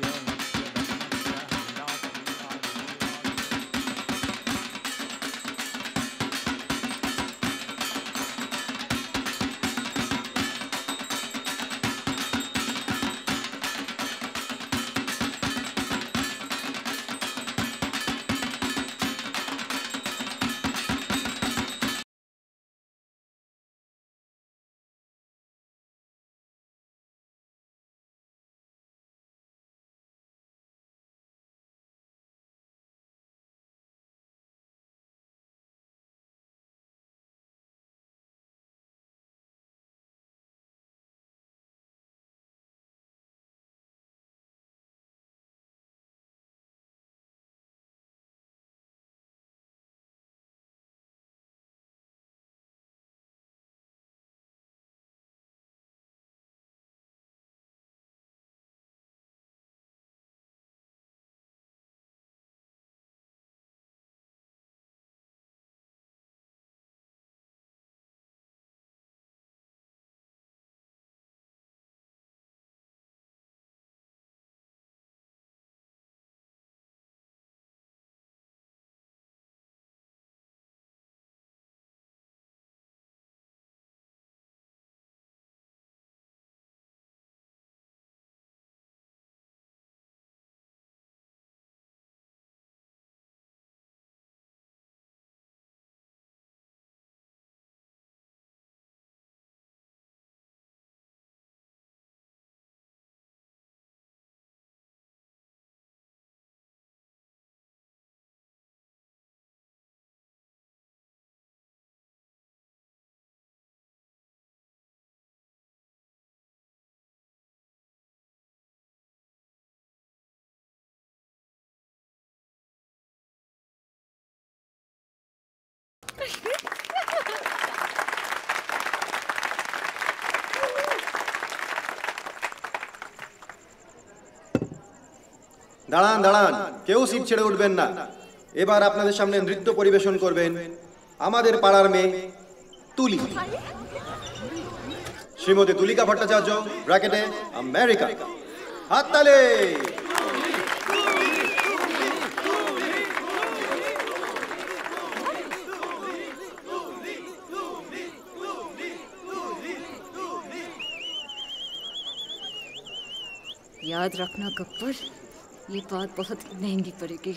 দাঁড়ান দাঁড়ান, কেউ সিট ছেড়ে উঠবেন না। এবার আপনাদের সামনে নৃত্য পরিবেশন করবেন আমাদের পাড়ার মেয়ে তুলি, শ্রীমতী তুলিকা ভট্টাচার্য, ব্র্যাকেটে আমেরিকা। হাততালি। याद रखना गब्बर, ये बात बहुत महंगी पड़ेगी।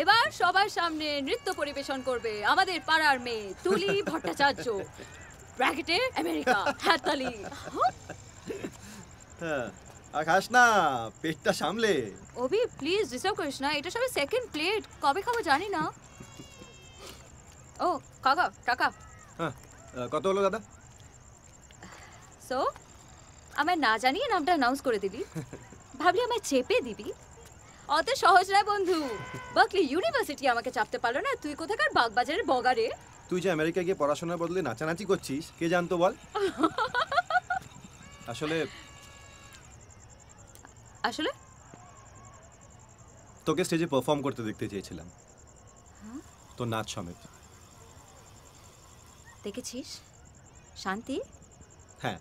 এবার সবার সামনে নৃত্য পরিবেশন করবে আমাদের পাড়ার মেয়ে তুলি ভট্টাচার্য, ব্র্যাকেটে আমেরিকা। হাততালি। হ্যাঁ, আর খাস না, পেটটা সামলে। অভি প্লিজ ডিস্টার্ব করিস না, এটা সবে সেকেন্ড প্লেট, কবে খাবো জানি না। ও কাকা টাকা। হ্যাঁ, কত হলো দাদা? সো আমায় না জানিয়ে নামটা অ্যানাউন্স করে দিবি, ভাবলি আমায় চেপে দিবি? অত সহজ নয় বন্ধু, বার্কলি ইউনিভার্সিটি আমাকে চাপতে পারলো না, তুই কোথাকার বাগবাজারের বগারে। তুই যে আমেরিকা গিয়ে পড়াশোনার বদলে নাচানাচি করছিস, কে জানতো বল? আসলে আসলে তোকে স্টেজে পারফর্ম করতে দেখতে চেয়েছিলাম, তো নাচ সমেত। দেখেছিস শান্তি? হ্যাঁ,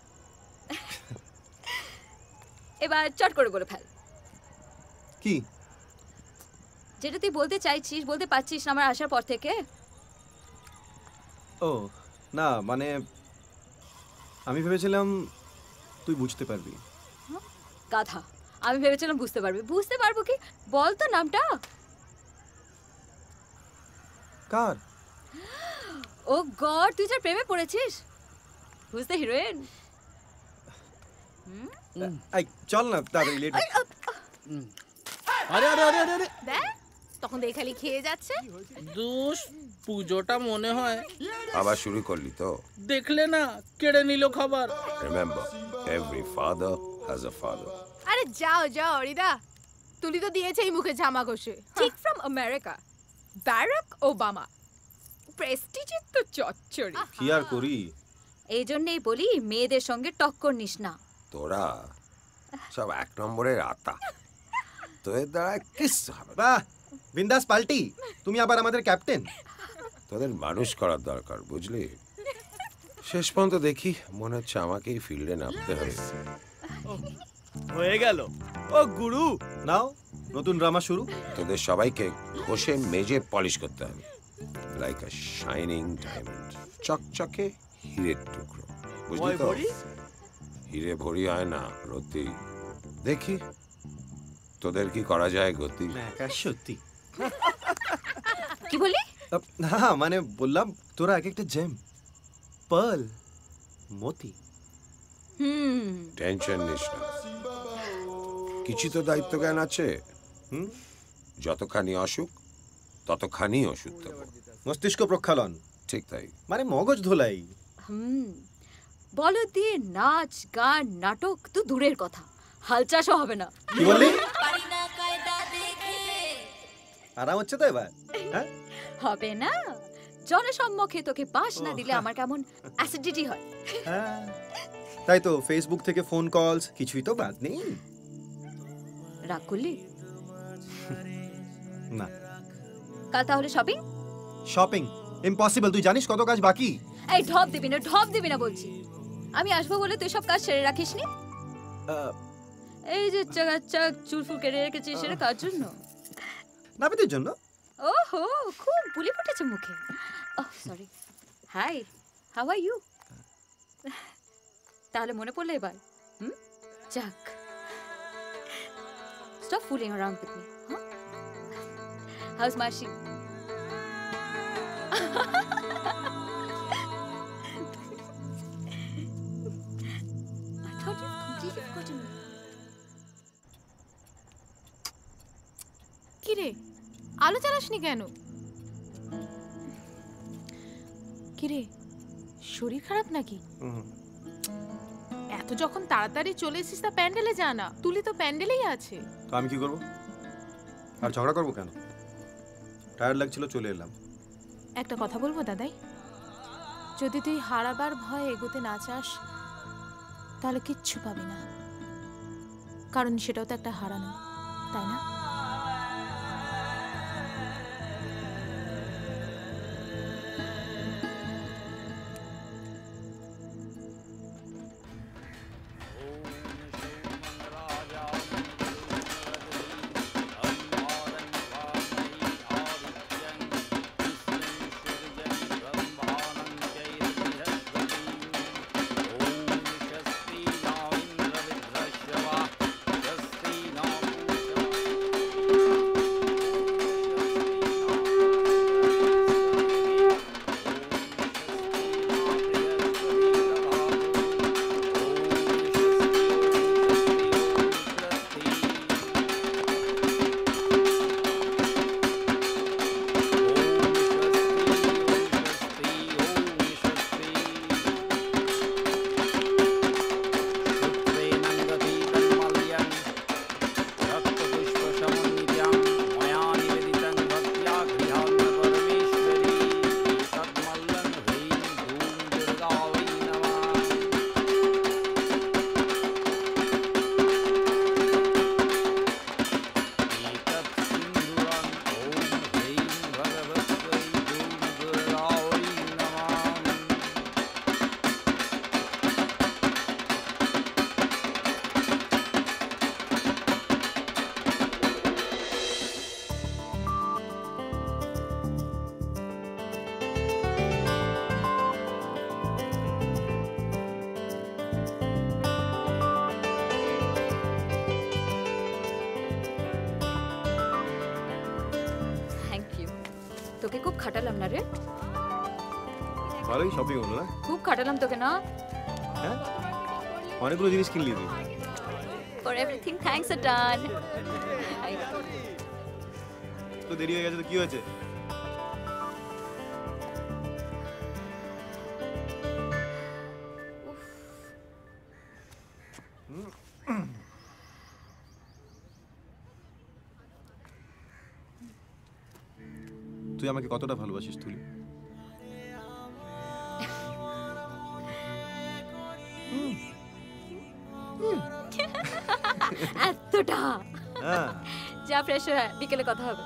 এবার চট করে বলে ফেল। কি? যেটা তুই বলতে চাইছিস, বলতে পারছিস না আমার আসার পর থেকে। ও না, মানে আমি ভেবেছিলাম তুই বুঝতে পারবি। গাধা, আমি ভেবেছিলাম বুঝতে পারবি। বুঝতে পারবো কি? বল তো নামটা। কার? ও গড, তুই যার প্রেমে পড়েছিস। Who's the heroine? এই চল না তাড়াতাড়ি, লেট। আরে আরে আরে আরে দেখ তখন দেখে খালি খেয়ে যাচ্ছে। দোষ পুজোটা মনে হয় আবার শুরু করলি তো। দেখলে না কেড়ে নিল খাবার। Remember, every father has a father. আরে যাও যাও অরিদা, তুলি তো দিয়েছেই মুখে ঝামা ঘষে। ঠিক ফ্রম আমেরিকা, বারাক ওবামা। প্রেস্টিজের তো চচ্চড়ি। কি আর করি? এই জন্যই বলি মেয়েদের সঙ্গে টক্কর নিস না। তোরা সব এক নম্বরের আতা, তোদের দ্বারা কিচ্ছু হবে না। বাহ, বিন্দাস পাল্টি, তুমি আবার আমাদের ক্যাপ্টেন। তোদের মানুষ করার দরকার, বুঝলি? শেষ পর্যন্ত দেখি মনে হচ্ছে আমাকেই ফিল্ডে নামতে হবে। হয়ে গেল। ও গুরু, নাও নতুন ড্রামা শুরু। তোদের সবাইকে ঘষে মেজে পলিশ করতে হবে, লাইক আ শাইনিং ডায়মন্ড, চকচকে হিরের টুকরো, বুঝলি তো? হিরে ভরি হয় না রতি। দেখি তোদের কি করা যায় গতি। সত্যি কি বলি? না মানে বললাম তোরা এক একটা জেম, পার্ল, মতি। টেনশন নিস না, কিছু তো দায়িত্ব জ্ঞান আছে। যতখানি অসুখ ততখানি ওষুধ দেবো। মস্তিষ্ক প্রক্ষালন। ঠিক তাই, মানে মগজ ধোলাই। বলো দিয়ে নাচ গান নাটক তো দূরের কথা, হাল চাষও হবে না। কি বললি? আরাম হচ্ছে তো এবার? হবে না, জনসম্মুখে তোকে পাস না দিলে আমার কেমন অ্যাসিডিটি হয়। তাই তো ফেসবুক থেকে ফোন কলস কিছুই তো বাদ নেই। রাগ করলি? না। কাল তাহলে শপিং? শপিং ইম্পসিবল, তুই জানিস কত কাজ বাকি। এই ঢপ দিবি না, ঢপ দিবি না বলছি। আমি আসবো বলে তুই সব কাজ সেরে রাখিস নি? এই যে চাক চুল ফুল কেটে রেখেছিস সেটা কার জন্য? নাবিদের জন্য। ওহো, খুব বুলি ফুটেছে মুখে। Oh sorry. Hi, how are you? তাহলে মনে পড়লো এবার? যাক, stop fooling around with me. How's মার্শি? I thought you completely forgotten me. কি রে, আলো জ্বালাসনি কেন? কি রে, শরীর খারাপ নাকি? এত যখন তাড়াতাড়ি চলে এসেছিস তা প্যান্ডেলে যা না, তুলি তো প্যান্ডেলেই আছে। তো আমি কি করবো? আর ঝগড়া করবো কেন? টায়ার্ড লাগছিল চলে এলাম। একটা কথা বলবো দাদাই, যদি তুই হারাবার ভয়ে এগোতে না চাস তাহলে কিচ্ছু পাবি না, কারণ সেটাও তো একটা হারানো, তাই না? তোকে খুব খাটালাম না রে? ভালোই শপিং হলো না? খুব খাটালাম তোকে না? হ্যাঁ, অনেকগুলো জিনিস কিনলি তুই। For everything thanks a ton. তো দেরি হয়ে গেছে তো কি হয়েছে? তুই আমাকে কতটা ভালোবাসিস তুলি? এতটা? হ্যাঁ। যা ফ্রেশ হয়ে বিকেলে কথা হবে।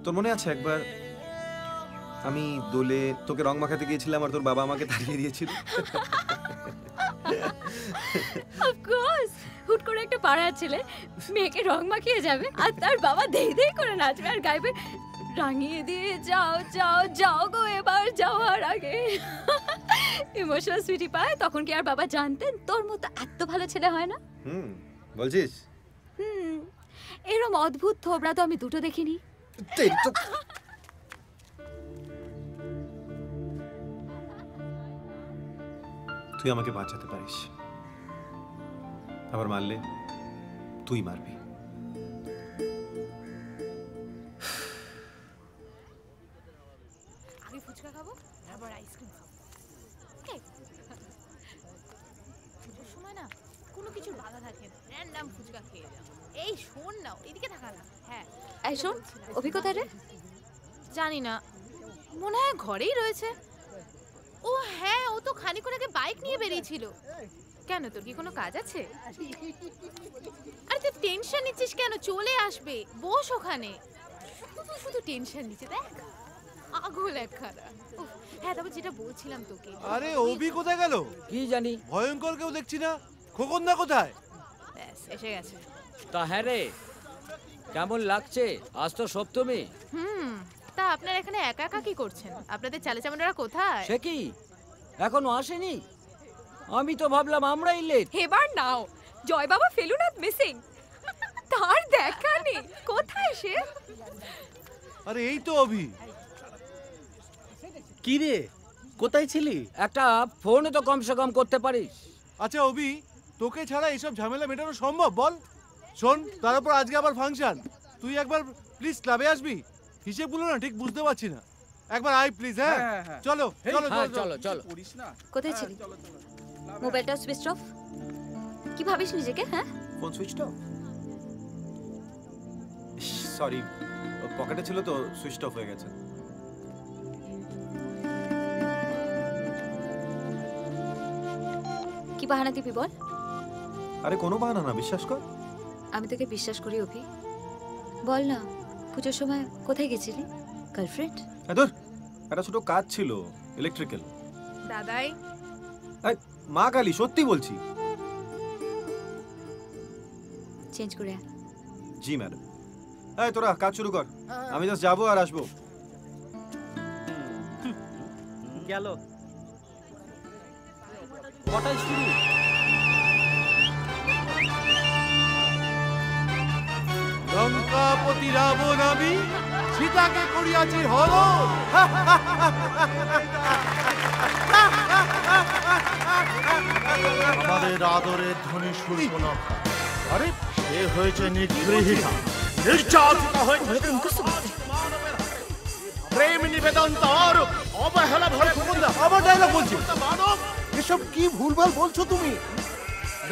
তোর মনে আছে একবার আমি দোলে তোকে রং মাখাতে গিয়েছিলাম আর তোর বাবা আমাকে তাড়িয়ে দিয়েছিল? অফ কোর্স, হুট করে একটা পাড়ার ছেলে মেয়েকে রং মাখিয়ে যাবে আর তার বাবা দেই দেই করে নাচবে আর গাইবে রাঙিয়ে দিয়ে যাও যাও যাও গো এবার যাওয়ার আগে। ইমোশনাল সুইটি পায়। তখন কি আর বাবা জানতেন তোর মতো এত ভালো ছেলে হয় না? বলছিস? এরম অদ্ভুত থোবড়া তো আমি দুটো দেখিনি। তুই আমাকে বাঁচাতে পারিস, আবার মারলে তুই মারবি। আমি ফুচকা খাবো, তারপর আইসক্রিম খাবো। ওকে? পুজোর সময় না কোনো কিছুর বাধা থাকে না, র্যান্ডম ফুচকা খেয়ে যাও। এই শোন না, এদিকে থাকা না। হ্যাঁ এই শোন, অভিজ্ঞতা রে? জানি না, মনে হয় ঘরেই রয়েছে। ও হ্যাঁ, ও তো খানিকক্ষণ আগে বাইক নিয়ে বেরিয়েছিল। কেন, তোর কি কোনো কাজ আছে? আরে তুই টেনশন নিচ্ছিস কেন? চলে আসবে, বস ওখানে। শুধু শুধু টেনশন নিচ্ছে, দেখ আগল একখানা। হ্যাঁ, তবে যেটা বলছিলাম তোকে। আরে অভি কোথায় গেল? কি জানি, ভয়ঙ্কর কেউ দেখছি না। খোকনদা কোথায়? ব্যাস এসে গেছে। তা হ্যাঁ রে, কেমন লাগছে? আজ তো সপ্তমী। তা আপনারা এখানে একা একা কি করছেন? আপনাদের চালে চামড়ারা কোথায়? সে কি এখনো আসেনি? আমি তো ভাবলাম আমরাই লেট। এবার নাও, জয় বাবা ফেলুনাথ মিসিং, তার দেখা নেই। কোথায় সে? আরে এই তো অভি। কি রে, কোথায় ছিলি? একটা ফোন তো কমসে কম করতে পারিস। আচ্ছা অভি, তোকে ছাড়া এইসব ঝামেলা মেটানো সম্ভব বল? শোন, তার উপর আজকে আবার ফাংশন। তুই একবার প্লিজ ক্লাবে আসবি? হিসেবগুলো না ঠিক বুঝতে পারছি না। একবার আই প্লিজ। হ্যাঁ চলো চলো চলো চলো। কোথায় ছিলি? মোবাইলটা সুইচ অফ। কি ভাবিস নিজেকে? হ্যাঁ, ফোন সুইচ অফ? সরি, পকেটে ছিল তো সুইচ অফ হয়ে গেছে। কি বাহানা দিবি বল? আরে কোনো বাহানা না, বিশ্বাস কর। আমি তোকে বিশ্বাস করি অভি। বল না, পুজোর সময় কোথায় গেছিলি? গার্লফ্রেন্ড? একটা ছোট কাজ ছিল, ইলেকট্রিক্যাল। দাদাই মা কালী, সত্যি বলছি। চেঞ্জ করে আয়। জি ম্যাডাম। এই তোরা কাজ শুরু কর, আমি জাস্ট যাবো আর আসবো। গেল কটায় শুরু? লঙ্কাপতি রাবণ আমি, সীতাকে করিয়াছি হল। আমাদের আদরের ধনী শূর্পণখা, আরে সে হয়েছে নিগৃহীতা, নির্যাতিতা হয়েছে। প্রেম নিবেদন তার অবহেলা ভরে। আবার ডায়লগ বলছি। মানব, এসব কি ভুলভাল বলছো তুমি?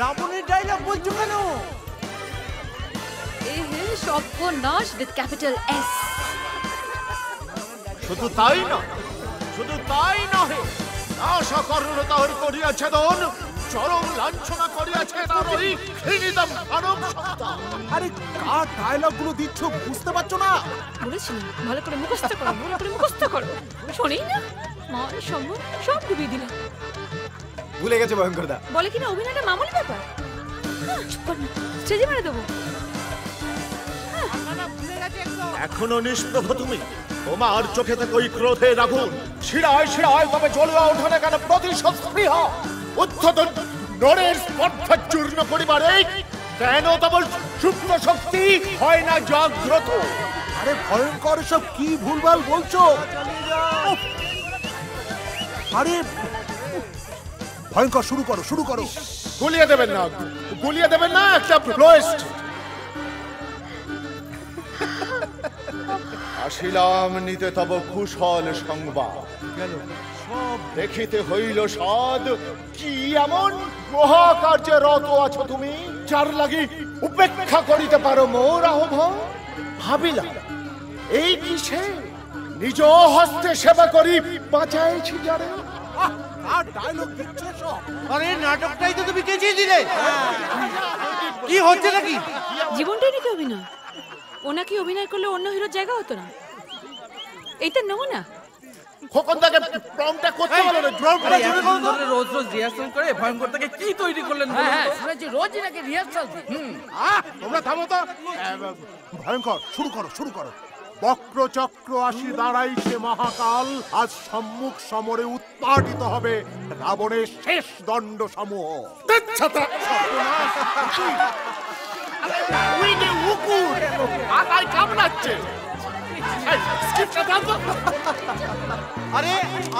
রাবণের ডায়লগ বলছো কেন? সর্বনাশ উইথ ক্যাপিটাল এস। শুধু তাই না, শুধু তাই নহে, আশা করুন তাহার করিয়াছে দন, চরম লাঞ্ছনা করিয়াছে তার ওই ঘৃণিত মানব সত্তা। আরে কার ডায়লগ গুলো দিচ্ছ বুঝতে পারছো না? বলেছিলাম ভালো করে মুখস্থ করো, ভালো করে মুখস্থ করো। শোনেই না, মান সম্মান সব ডুবিয়ে দিলাম। ভুলে গেছে ভয়ঙ্কর দা। বলে কিনা অভিনয়টা মামুলি ব্যাপার। চুপ কর না, স্টেজে মেরে দেবো। এখনো নিষ্প্রভ তুমি? তোমার চোখে থেকে ওই ক্রোধের আগুন শিরায় শিরায় তবে জ্বলিয়া ওঠে না কেন প্রতিশোধ স্পৃহা? উদ্ধত নরের স্পর্ধা চূর্ণ করিবারে কেন তবে সুপ্ত শক্তি হয় না জাগ্রত? আরে আরে ভয়ঙ্কর সব কি ভুলভাল বলছো? আরে ভয়ঙ্কর, শুরু করো শুরু করো। গুলিয়ে দেবেন না একটা ব্লোয়েস্ট। আসিলাম নিতে তব কুশল সংবাদ, সব দেখিতে হইল সাদ। কি এমন মহাকার্যে রত আছো তুমি, যার লাগি উপেক্ষা করিতে পারো মোর আহ্বান? ভাবিলাম এই কি সে নিজ হস্তে সেবা করি বাঁচাইছি যারে। আর ডায়লগ দিচ্ছ সব। আরে নাটকটাই তো তুমি কেচিয়ে দিলে। কি হচ্ছে নাকি? জীবনটাই নাকি অভিনয়? ও নাকি অভিনয় করলে অন্য হিরোর জায়গা হতো না? এইটা নমুনা। খোকনদাকে প্রম্পটটা করতে বলো না। প্রম্পটটা জোরে করো তো। রোজ রোজ রিহার্সাল করে ভয়ঙ্করটাকে কি তৈরি করলেন? হ্যাঁ শুনেছি রোজই নাকি রিহার্সাল। তোমরা থামো তো। ভয়ঙ্কর, শুরু করো শুরু করো। বক্রচক্র আসি দাঁড়াইছে মহাকাল, আজ সম্মুখ সমরে উৎপাটিত হবে রাবণের শেষ দণ্ড সমূহ। আরে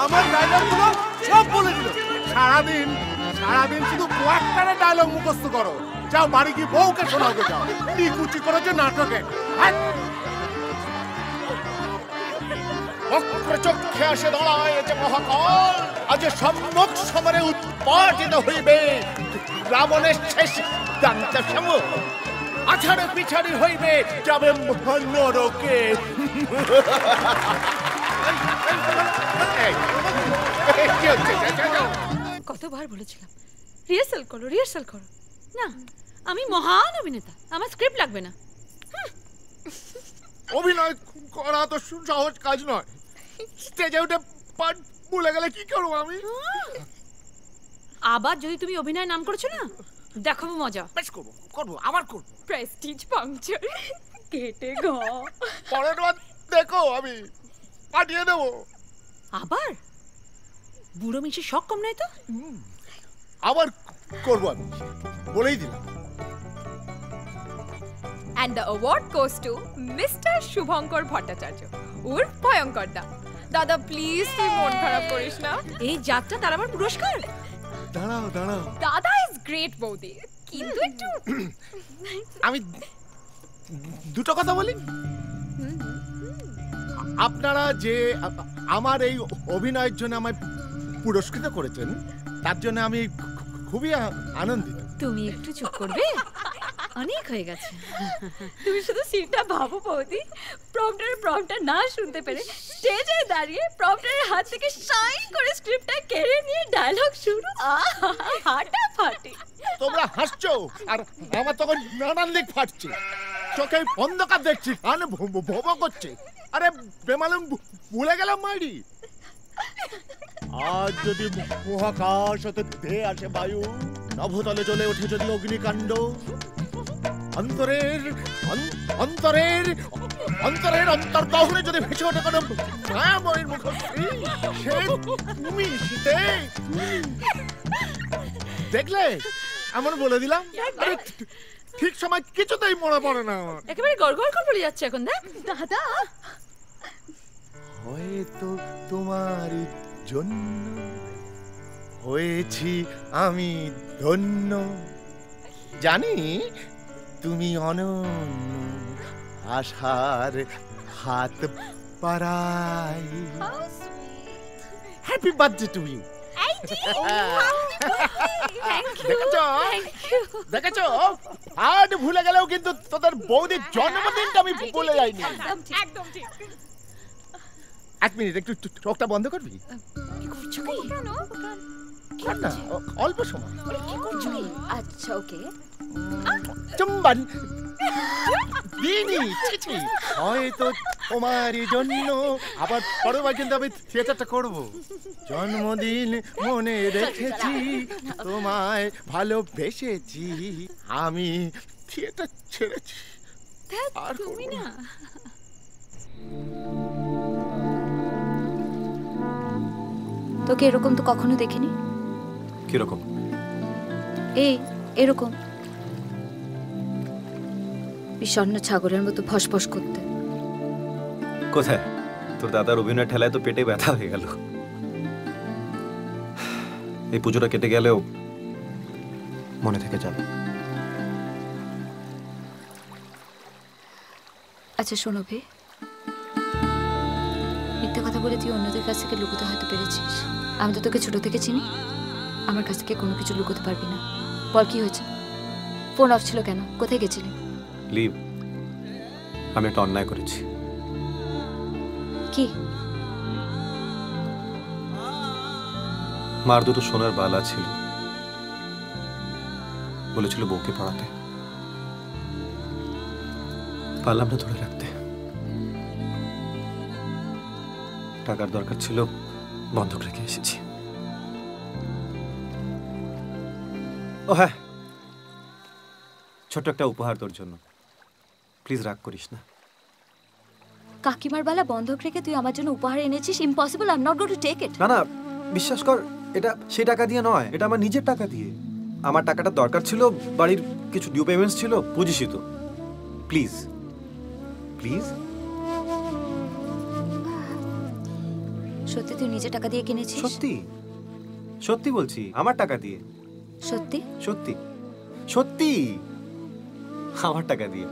আমার ডায়লগ গুলো সব বলে দিল। সারাদিন শুধু কোয়াক্টারে ডায়লগ মুখস্থ করো। যাও বাড়ি গিয়ে বউকে শোনাও গে, যাও। কি কুচি করেছে নাটকে। বক্রচক্ষে আসে দাঁড়াইছে মহাকাল, আজ সম্মুখ সমরে উৎপাটিত হইবে রাবণের শেষ দণ্ড সমূহ। আছাড়ে পিছাড়ি হইবে যাবে নরকে। কতবার বলেছিলাম রিহার্সাল করো। না, আমি মহান অভিনেতা, আমার স্ক্রিপ্ট লাগবে না। অভিনয় করা তো সহজ কাজ নয়। স্টেজে উঠে পাঠ ভুলে গেলে কি করবো আমি? আবার যদি তুমি অভিনয় নাম করেছো না, দেখাবো মজা। বেশ করবো আবার করবো। প্রেস্টিজ পাংচার কেটে গ। পরের বার দেখো আমি পাঠিয়ে দেবো। আবার বুড়ো মিশে শখ কম নাই তো? আবার করবো আমি, বলেই দিলাম। And the award goes to Mr. Shubhankar Bhattacharya উর্ফ ভয়ঙ্কর দা। দাদা প্লিজ তুই মন খারাপ করিস না। এই যাত্রা তার আবার পুরস্কার? দাঁড়াও। দাদা ইজ গ্রেট বৌদি, কিন্তু একটু আমি দুটো কথা বলি। আপনারা যে আমার এই অভিনয়ের জন্য আমায় পুরস্কৃত করেছেন, তার জন্য আমি খুবই আনন্দিত। তুমি একটু চুপ করবে? অনেক হয়ে গেছে। তুমি শুধু সিনটা ভাবো বৌদি, প্রম্পটার না শুনতে পেরে স্টেজে দাঁড়িয়ে প্রম্পটারের হাত থেকে সাইন করে স্ক্রিপ্টটা কেড়ে নিয়ে ডায়লগ শুরু। ফাটাফাটি। তোমরা হাসছো আর আমার তখন নানান দিক ফাটছে, চোখে অন্ধকার দেখছি, কানে ভব করছে। আরে বেমালুম ভুলে গেলাম মাইরি। আজ যদি মহাকাশ হতে ধেয়ে আসে বায়ু, নভতলে জ্বলে ওঠে যদি অগ্নিকাণ্ড, অন্তরের অন্তর্দহনে যদি ভেসে ওঠে কোনো মায়াময়ের মুখশ্রী, সে তুমি শীতে। দেখলে এমন বলে দিলাম। আরে ঠিক সময় কিছুতেই মনে পড়ে না আমার। একেবারে গড়গড় করে পড়ে যাচ্ছে এখন। দেখ দাদা, হয়তো তোমার জন্য হয়েছি আমি ধন্য, জানি তুমি অনন্য আশার হাত বাড়াই। Happy birthday to you. দেখেছো আজ ভুলে গেলেও কিন্তু তোদের বৌদির জন্মদিনটা আমি ভুলে যাইনি। একদম ঠিক। এক মিনিট, একটু চোখটা বন্ধ করবি? না, অল্প সময়। আচ্ছা ওকে। চুম্বন দিনি চিচি, হয়তো তোমারই জন্য। আবার পরেরবার কিন্তু আমি থিয়েটারটা করবো। জন্মদিন মনে রেখেছি, তোমায় ভালোবেসেছি, আমি থিয়েটার ছেড়েছি। আর তুমি না। তোকে এরকম তো কখনো দেখিনি। কিরকম? এরকম বিষণ্ণ ছাগলের মতো ফসফস করতে। কোথায়? তোর দাদার অভিনয় ঠেলায় তো পেটে ব্যথা হয়ে গেল। এই পুজোটা কেটে গেলেও মনে থেকে যাবে। আচ্ছা শোনো ভি, মিথ্যে কথা বলে তুই অন্যদের কাছ থেকে লুকোতে হয়তো পেরেছিস। আমি তো তোকে ছোট থেকে চিনি, আমার কাছ থেকে কোনো কিছু লুকোতে পারবি না। বল কি হয়েছে? ফোন অফ ছিল কেন? কোথায় গেছিলি? লিভ, আমি একটা অন্যায় করেছি। কি? মার দুটো সোনার বালা ছিল, বলেছিল বউকে পড়াতে, পারলাম না ধরে রাখতে। টাকার দরকার ছিল, বন্ধক রেখে এসেছি। ও হ্যাঁ, ছোট্ট একটা উপহার তোর জন্য, প্লিজ রাগ করিস না। কাকিমার বালা বন্ধক রেখে তুই আমার জন্য উপহার এনেছিস? Impossible, I am not going to take it. না না, বিশ্বাস কর, এটা সেই টাকা দিয়ে নয়, এটা আমার নিজের টাকা দিয়ে। আমার টাকাটা দরকার ছিল, বাড়ির কিছু ডিউ পেমেন্টস ছিল, বুঝিসই তো। Please please. সত্যি তুই নিজের টাকা দিয়ে কিনেছিস? সত্যি সত্যি বলছি, আমার টাকা দিয়ে। সত্যি সত্যি সত্যি আমার টাকা দিয়ে।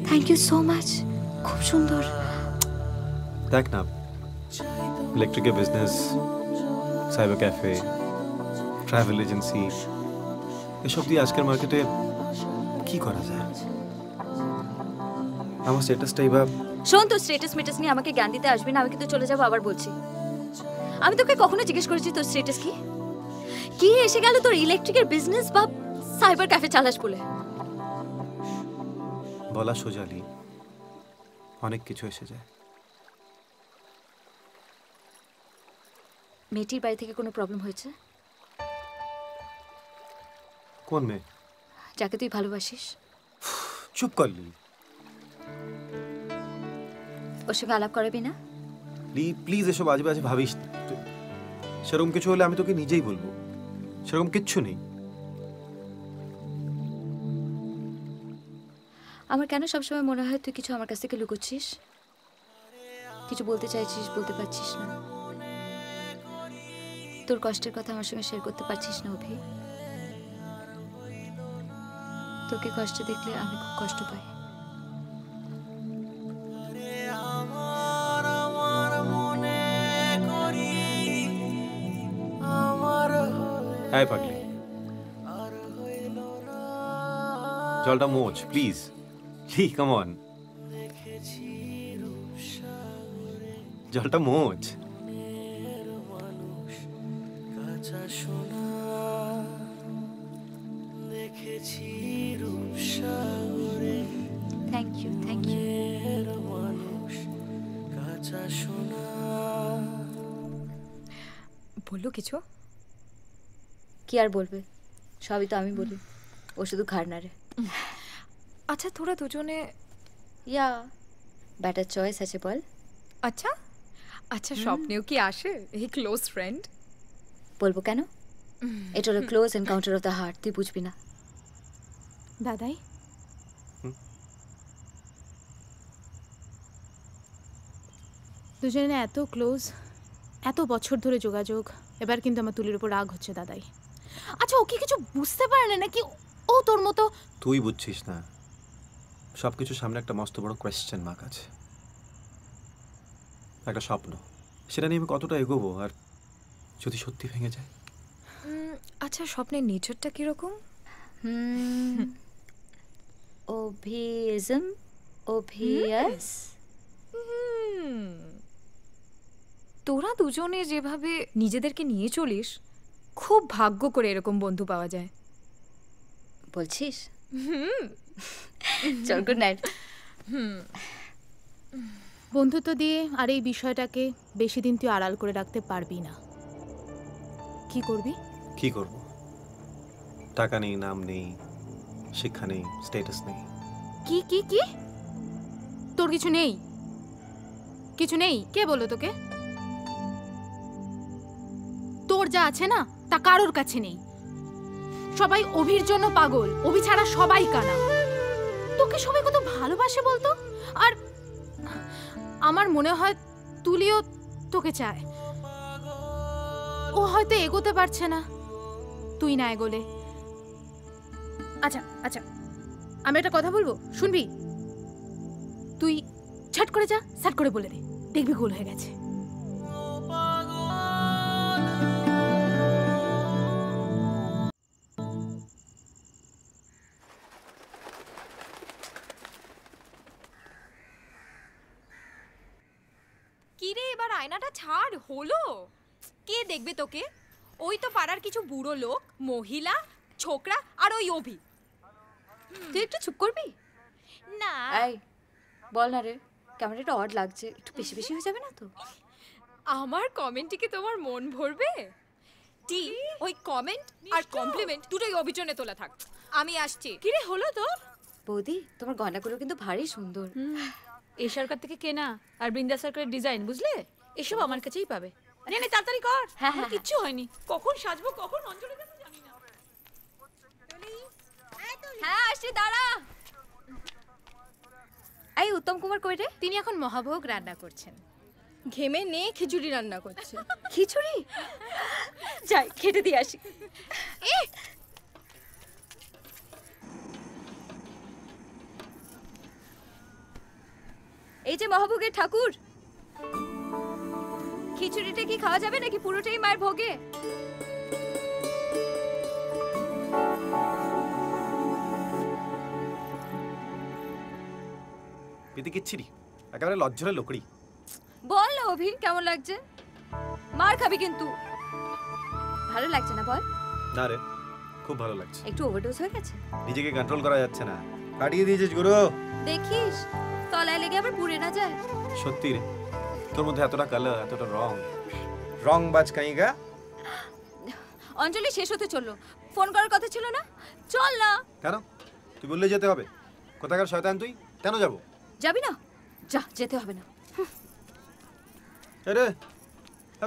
থ্যাংক ইউ সো মাচ, খুব সুন্দর। দেখ না, ইলেকট্রিকের business, cyber cafe, travel agency, এসব দিয়ে আজকের মার্কেটে কি করা যায়? আমার স্ট্যাটাসটাই বা। শোন, তোর স্ট্যাটাস মেটাস নিয়ে আমাকে জ্ঞান দিতে আসবি না, আমি কিন্তু চলে যাবো। আবার বলছি, আমি তোকে কখনো জিজ্ঞেস করেছি তোর স্ট্যাটাস কি? কি এসে গেল তোর ইলেকট্রিকের বিজনেস বা সাইবার ক্যাফে চালাস বলে? বলা সোজালি, অনেক কিছু এসে যায়। মেয়েটির বাড়ি থেকে কোনো প্রবলেম হয়েছে? কোন মেয়ে? যাকে তুই ভালোবাসিস। চুপ করলি। ওর সঙ্গে আলাপ করাবি না? প্লিজ এসব আজে বাজে ভাবিস না। সেরকম কিছু হলে আমি তোকে নিজেই বলবো, সেরকম কিচ্ছু নেই। আমার কেন সবসময় মনে হয় তুই কিছু আমার কাছ থেকে লুকোচ্ছিস, কিছু বলতে চাইছিস, বলতে পারছিস না। তোর কষ্টের কথা আমার সঙ্গে শেয়ার করতে পারছিস না অভি। তোকে কষ্ট দেখলে আমি খুব কষ্ট পাই। হাই পাগলি, জলটা মোচ প্লিজ। কাম অন, জলটা মোচ। Thank you, thank you. বললো কিছু? কি আর বলবে, সবই তো আমি বলি, ও শুধু ঘাড় নাড়ে। আচ্ছা তোরা দুজনে ইয়া বেটার চয়েস আছে বল। আচ্ছা আচ্ছা, স্বপ্নেও কি আসে এই ক্লোজ ফ্রেন্ড? বলবো কেন, এটা হলো close encounter of the heart, তুই বুঝবি না। দাদাই, দুজনে এত ক্লোজ, এত বছর ধরে যোগাযোগ, এবার কিন্তু আমার তুলির উপর রাগ হচ্ছে দাদাই। আচ্ছা ও কি কিছু বুঝতে পারে না নাকি ও তোর মতো? তুই বুঝছিস না, সবকিছু সামনে একটা মস্ত বড় কোয়েশ্চেন মার্ক আছে, একটা স্বপ্ন, সেটা নিয়ে আমি কতটা এগোবো, আর যদি সত্যি ভেঙে যায়? আচ্ছা স্বপ্নের নেচারটা কিরকম? ওভিজম, ওভিয়াস। তোরা দুজনে যেভাবে নিজেদেরকে নিয়ে চলিস, খুব ভাগ্য করে এরকম বন্ধু পাওয়া যায়। বলছিস? চল, গুড নাইট। বন্ধুত্ব দিয়ে আর এই বিষয়টাকে বেশি দিন তুই আড়াল করে রাখতে পারবি না। কি করবি? কি করব? টাকা নেই, নাম নেই, শিক্ষা নেই, স্ট্যাটাস নেই। কি কি কি? তোর কিছু নেই? কিছু নেই? কে বললো তোকে? তোর যা আছে না তা কারোর কাছে নেই। সবাই অভির জন্য পাগল, অভি ছাড়া সবাই কানা। তোকে সবাই কত ভালোবাসে বলতো। আর আমার মনে হয় তুলিও তোকে চায়। ও হয়তো এগোতে পারছে না, তুই না এগোলে। আচ্ছা আচ্ছা, আমি একটা কথা বলবো, শুনবি? তুই ছট করে যা, সাট করে বলে দে, দেখবি গোল হয়ে গেছে। কিরে এবার আয়নাটা ছাড়, হলো? কে দেখবে তোকে? ওই তো পাড়ার কিছু বুড়ো লোক, মহিলা, ছোকরা আর ওই অভি। তুই একটু চুপ করবি? না এই বল না রে, কেমন একটা অড লাগছে, একটু বেশি বেশি হয়ে যাবে না তো? আমার কমেন্টে কি তোমার মন ভরবে? টি ওই কমেন্ট আর কমপ্লিমেন্ট দুটোই অভিযোগে তোলা থাক, আমি আসছি। কিরে হলো তোর? বৌদি, তোমার গয়নাগুলো কিন্তু ভারী সুন্দর। এই সরকার থেকে কেনা আর বৃন্দা সরকারের ডিজাইন, বুঝলে? এসব আমার কাছেই পাবে। নে নে তাড়াতাড়ি কর। হ্যাঁ, কিচ্ছু হয়নি। কখন সাজবো, কখন অঞ্জলি দেবো জানি না। হ্যাঁ আসছি, দাঁড়া। এই উত্তম কুমার কই রে? তিনি এখন মহাভোগ রান্না করছেন। ঘেমে নে খিচুড়ি রান্না করছে। খিচুড়ি? যাই খেতে দিয়ে আসি। এই যে মহাভোগের ঠাকুর, খিচুড়িটা কি খাওয়া যাবে নাকি পুরোটাই মায়ের ভোগে? পিতে কিচ্ছিরি, একেবারে লজ্জরে লোকড়ি। বল না অভি, কেমন লাগছে? মার খাবি কিন্তু। ভালো লাগছে না বল? না রে, খুব ভালো লাগছে। একটু ওভারডোজ হয়ে গেছে, নিজেকে কন্ট্রোল করা যাচ্ছে না। কাটিয়ে দিয়েছিস গুরু। দেখিস তলায় লেগে আবার পুড়ে না যায়। সত্যি রে, তোর মধ্যে এতটা কালার, এতটা রং বাজ কাইগা। অঞ্জলি শেষ হতে চললো, ফোন করার কথা ছিল না? চল না। কেন? তুই বললে যেতে হবে। কোথাকার শয়তান তুই? কেন যাব? যাবি না? যা, যেতে হবে না। রে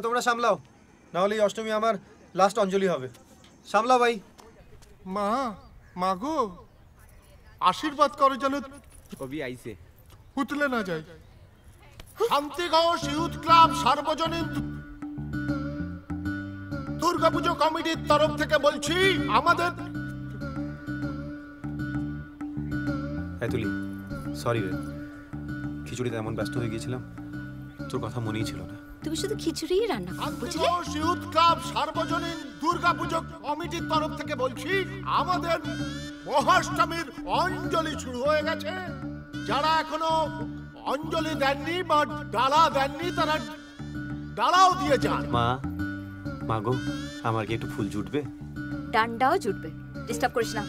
তোমরা সামলাও, না হলে এই অষ্টমী আমার লাস্ট অঞ্জলি হবে। সামলাও ভাই। মা, মাগো আশীর্বাদ করো যেন কবি আইছে উতলে না যায়। শান্তিগঞ্জ ইউথ ক্লাব সার্বজনীন দুর্গাপুজো কমিটির তরফ থেকে বলছি, আমাদের তুলি সরি রে, খিচুড়িতে এমন ব্যস্ত হয়ে গিয়েছিলাম, তোর কথা মনেই ছিল না। তুমি শুধু খিচুড়িই রান্না করো, বুঝলে? শান্তিগঞ্জ ইউথ ক্লাব সার্বজনীন দুর্গাপুজো কমিটির তরফ থেকে বলছি, আমাদের মহাষ্টমীর অঞ্জলি শুরু হয়ে গেছে। যারা এখনো অঞ্জলি দেননি বা ডালা দেননি, তারা ডালাও দিয়ে যান। মা গো, আমার কি একটু ফুল জুটবে? ডান্ডাও জুটবে, ডিস্টার্ব করিস না।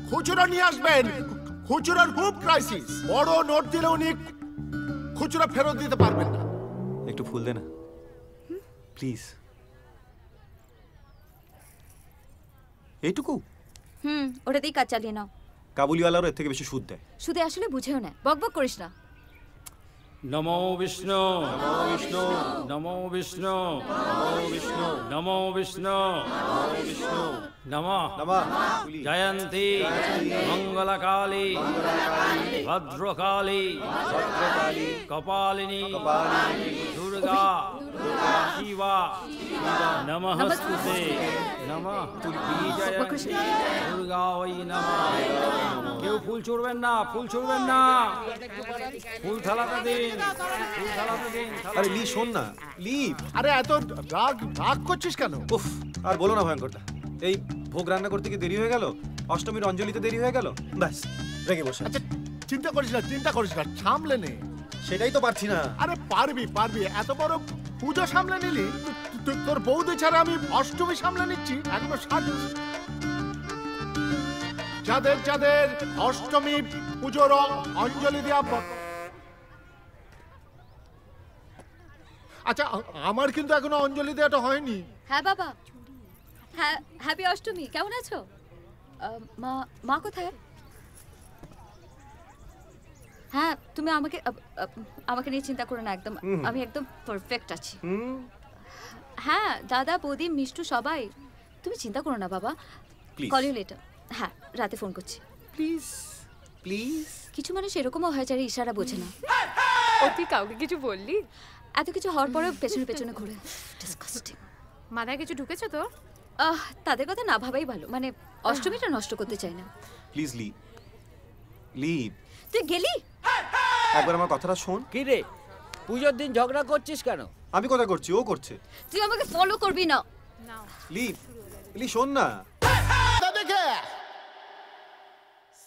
খুচরো নিয়ে আসবেন, খুচরোর খুব ক্রাইসিস। বড় নোট দিলে উনি খুচরো ফেরত দিতে পারবেন না। একটু ফুল দে না প্লিজ। এইটুকু? ওটাতেই কাজ চালিয়ে নাও। কাবুলিওয়ালারও এর থেকে বেশি সুদ দেয়। সুদে আসলে বুঝেও না, বকবক করিস না। নমো বিষ্ণু, নমো বিষ্ণু, নমো বিষ্ণু, নমো বিষ্ণু, নমো বিষ্ণু, নমো বিষ্ণু, নমঃ নমঃ জয়ন্তী মঙ্গলকালী ভদ্রকালী কপালিনী দুর্গা শিবা নমস্তুতে নমঃ বিজয়ন্তী দুর্গা ওই নমঃ। কেউ ফুল ছুড়বেন না, ফুল ছুড়বেন না, ফুল থালাটা দিন, ফুল থালাটা দিন। আরে লি শোন না, লি। আরে এত রাগ করছিস কেন? উফ, আর বলো না ভয়ঙ্করটা। এই ভোগ রান্না করতে কি দেরি হয়ে গেল, অষ্টমীর অঞ্জলিতে দেরি হয়ে গেল, ব্যাস রেগে বসে। আচ্ছা চিন্তা করিস না, চিন্তা করিস না, সামলে নে। সেটাই তো পারছি না। আরে পারবি পারবি, এত বড় পুজো সামলে নিলি। তোর বৌদি ছাড়া আমি অষ্টমী সামলে নিচ্ছি, এখনো সাজছি। যাদের যাদের অষ্টমী পুজোর অঞ্জলি দেওয়া, আচ্ছা আমার কিন্তু এখনো অঞ্জলি দেওয়াটা হয়নি। হ্যাঁ বাবা, হ্যাঁ, হ্যাপি অষ্টমী। কেমন আছো? মা কোথায়? হ্যাঁ তুমি আমাকে আমাকে নিয়ে চিন্তা করো না একদম, আমি একদম পারফেক্ট আছি। হ্যাঁ দাদা বৌদি মিষ্টু সবাই, তুমি চিন্তা করো না বাবা। Call you later. হ্যাঁ রাতে ফোন করছি প্লিজ প্লিজ। কিছু মানুষ এরকমও হয় যারা ইশারা বোঝে না। ও তুই কাউকে কিছু বললি? এত কিছু হওয়ার পরেও পেছনে পেছনে ঘুরে, ডিসকাস্টিং। মাথায় কিছু ঢুকেছে তোর? তাদের কথা না ভাবাই ভালো, মানে অষ্টমীটা নষ্ট করতে চাই না। Please leave leave. তুই গেলি? একবার আমার কথাটা শোন। কি রে পুজোর দিন ঝগড়া করছিস কেন? আমি কথা করছি, ও করছে। তুই আমাকে ফলো করবি না। লিভ লিভ, শোন না। দেখে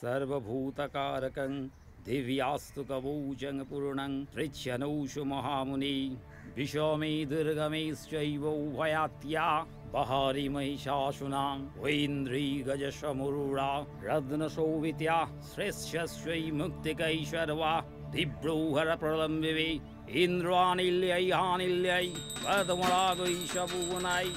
सर्वभूतकारकं दिव्यास्तु कवौचं पूर्णं तृच्छनौषु महामुनि विषमे दुर्गमेश्चैव उभयात्या बहारि महिषासुनां वैन्द्री गजशमुरुरा रत्नशोभित्या श्रेष्ठस्वै मुक्तिकैश्वर्वा दिव्रौहर प्रलम्बिवे इन्द्रानिल्यै हानिल्यै पद्मरागैषभुवनै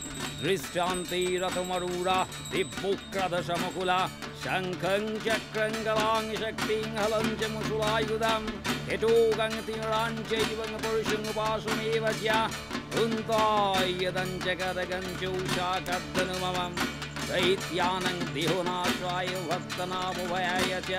दृष्टान्तिरथमरूढा दिव्योक्रदशमकुला शङ्खं चक्रं गलां शक्तिं हलं च मुसुलायुधं हेटोगं तीरां चैव पुरुषं उपासमेव च वृन्तायदं च गदगं चौषाकर्दनुममं दैत्यानं देहोनाशाय भक्तनामुभयाय च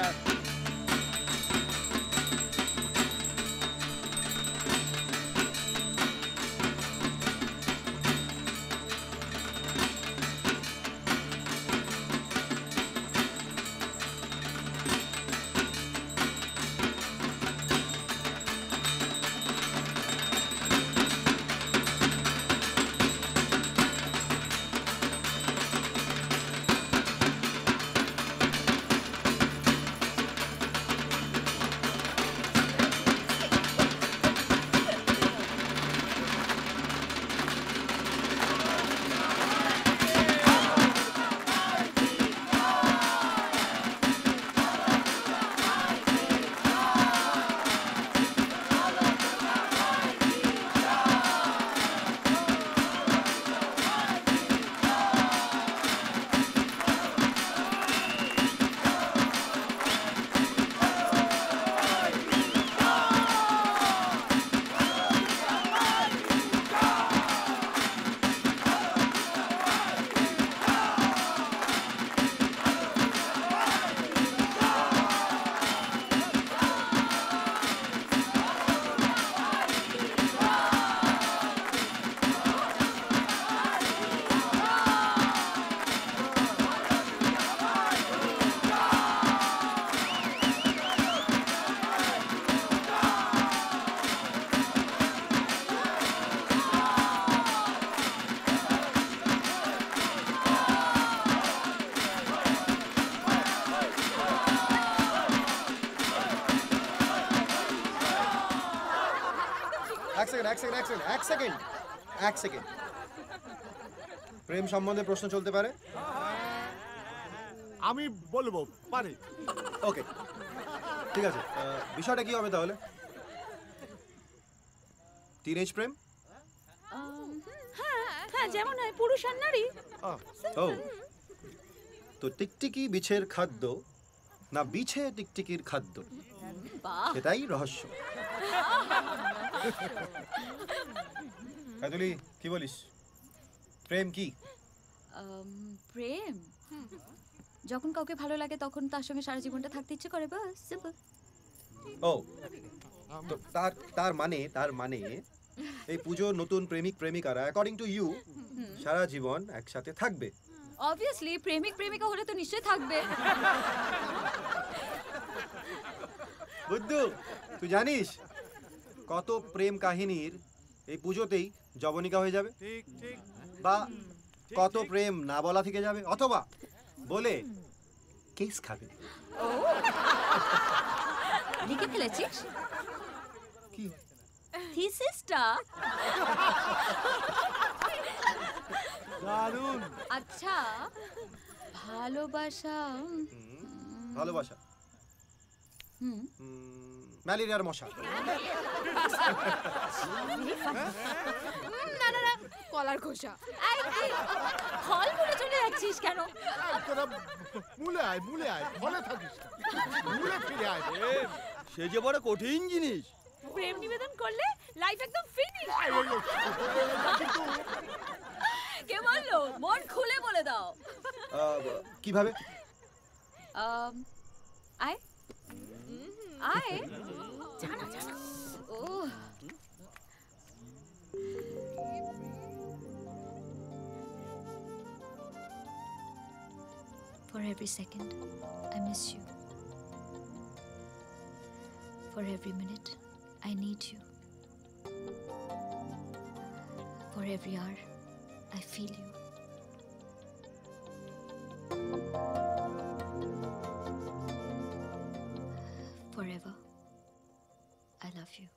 এক সেকেন্ড। প্রেম সম্বন্ধে প্রশ্ন চলতে পারে? আমি বলবো পারে। ওকে ঠিক আছে, বিষয়টা কি হবে তাহলে? টিনেজ প্রেম? হ্যাঁ যেমন হয় পুরুষ আর নারী। ও তো টিকটিকি বিছের খাদ্য না বিছে টিকটিকির খাদ্য, সেটাই রহস্য। কাজলি কি বলিস, প্রেম কি? প্রেম যখন কাউকে ভালো লাগে তখন তার সঙ্গে সারা জীবনটা থাকতে ইচ্ছে করে, বাস সিম্পল। ও তো তার মানে এই পুজো নতুন প্রেমিক প্রেমিকারা অ্যাকর্ডিং টু ইউ সারা জীবন একসাথে থাকবে। অবভিয়াসলি প্রেমিক প্রেমিকা হলে তো নিশ্চয়ই থাকবে। বুদ্ধু তুই জানিস কত প্রেম কাহিনীর এই পুজোতেই জবনিকা হয়ে যাবে, বা কত প্রেম না বলা থেকে যাবে, অথবা বলে কেস খাবে। লিখে ফেলেছিস কি থিসিসটা? দারুণ। আচ্ছা ভালোবাসা ভালোবাসা ম্যালেরিয়ার মশা। না না না কলার খোসা। ফল বলে চলে যাচ্ছিস কেন? তোরা মূলে আয় ফলে থাকিস, মূলে ফিরে আয়। সে যে বড় কঠিন জিনিস। প্রেম নিবেদন করলে লাইফ একদম ফিনিশ। কে বললো? মন খুলে বলে দাও। কিভাবে? আয় আয় জানা জানা। ও For every second, I miss you. For every minute, I need you. For every hour, I feel you. Forever, I love you.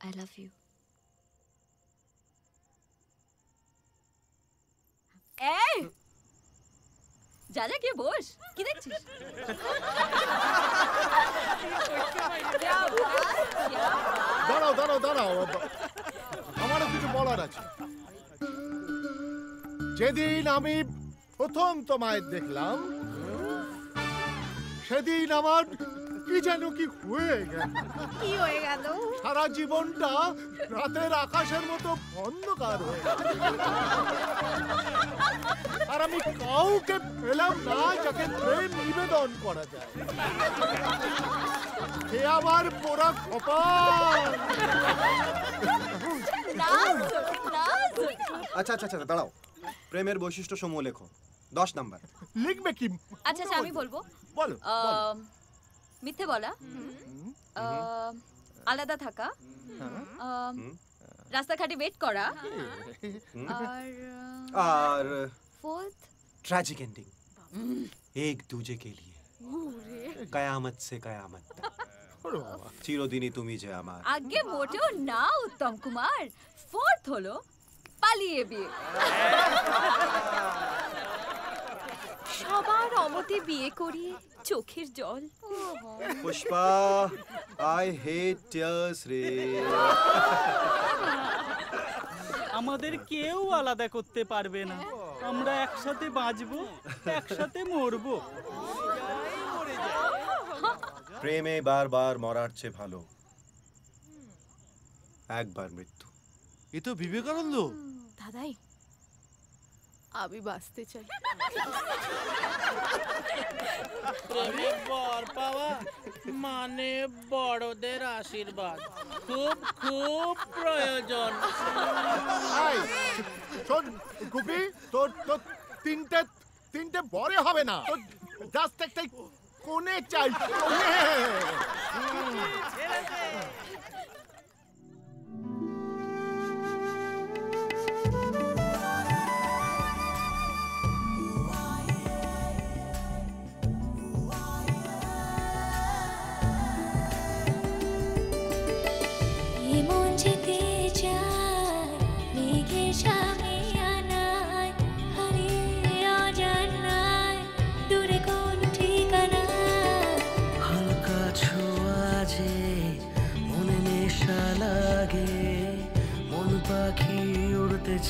I love you. এই যা যা গিয়ে বস, কি দেখছিস? দাঁড়াও দাঁড়াও দাঁড়াও, আমারও কিছু বলার আছে। যেদিন আমি প্রথম তোমায় দেখলাম সেদিন আমার কি যেন কি হয়ে গেল। কি হয়ে গেল? সারা জীবনটা রাতের আকাশের মতো অন্ধকার হয়ে গেল। আর আমি কাউকে পেলাম না যাকে প্রেম নিবেদন করা যায়। সে আমার পোড়া কপাল। আচ্ছা আচ্ছা আচ্ছা দাঁড়াও, প্রেমের বৈশিষ্ট্য সমূহ লেখো। 10 নাম্বার লিখবে কি? আচ্ছা আচ্ছা আমি বলবো। বলো। মিথ্যে বলা, আলাদা থাকা, রাস্তাঘাটে ওয়েট করা, আর फोर्थ ट्रैजिक एंडिंग, एक दूजे के लिए कयामत से कयामत तक চিরদিনই তুমি যে আমার। আগে মোটেও না উত্তম কুমার, ফোর্থ হলো পালিয়ে বিয়ে। সবার অমতে বিয়ে করিয়ে চোখের জল। পুষ্পা, আই হেট টিয়ার্স রে। আমাদের কেউ আলাদা করতে পারবে না, আমরা একসাথে বাঁচবো, একসাথে মরবো। প্রেমে বারবার মরার চেয়ে ভালো একবার মৃত্যু। এ তো বিবেকানন্দ। দাদাই, আমি বাঁচতে চাই। প্রেমে বর পাওয়া মানে বড়দের আশীর্বাদ খুব খুব প্রয়োজন। শোন গুপি, তোর তোর তিনটে বরে হবে না, তোর জাস্ট একটাই কোণে চাই, কোণে।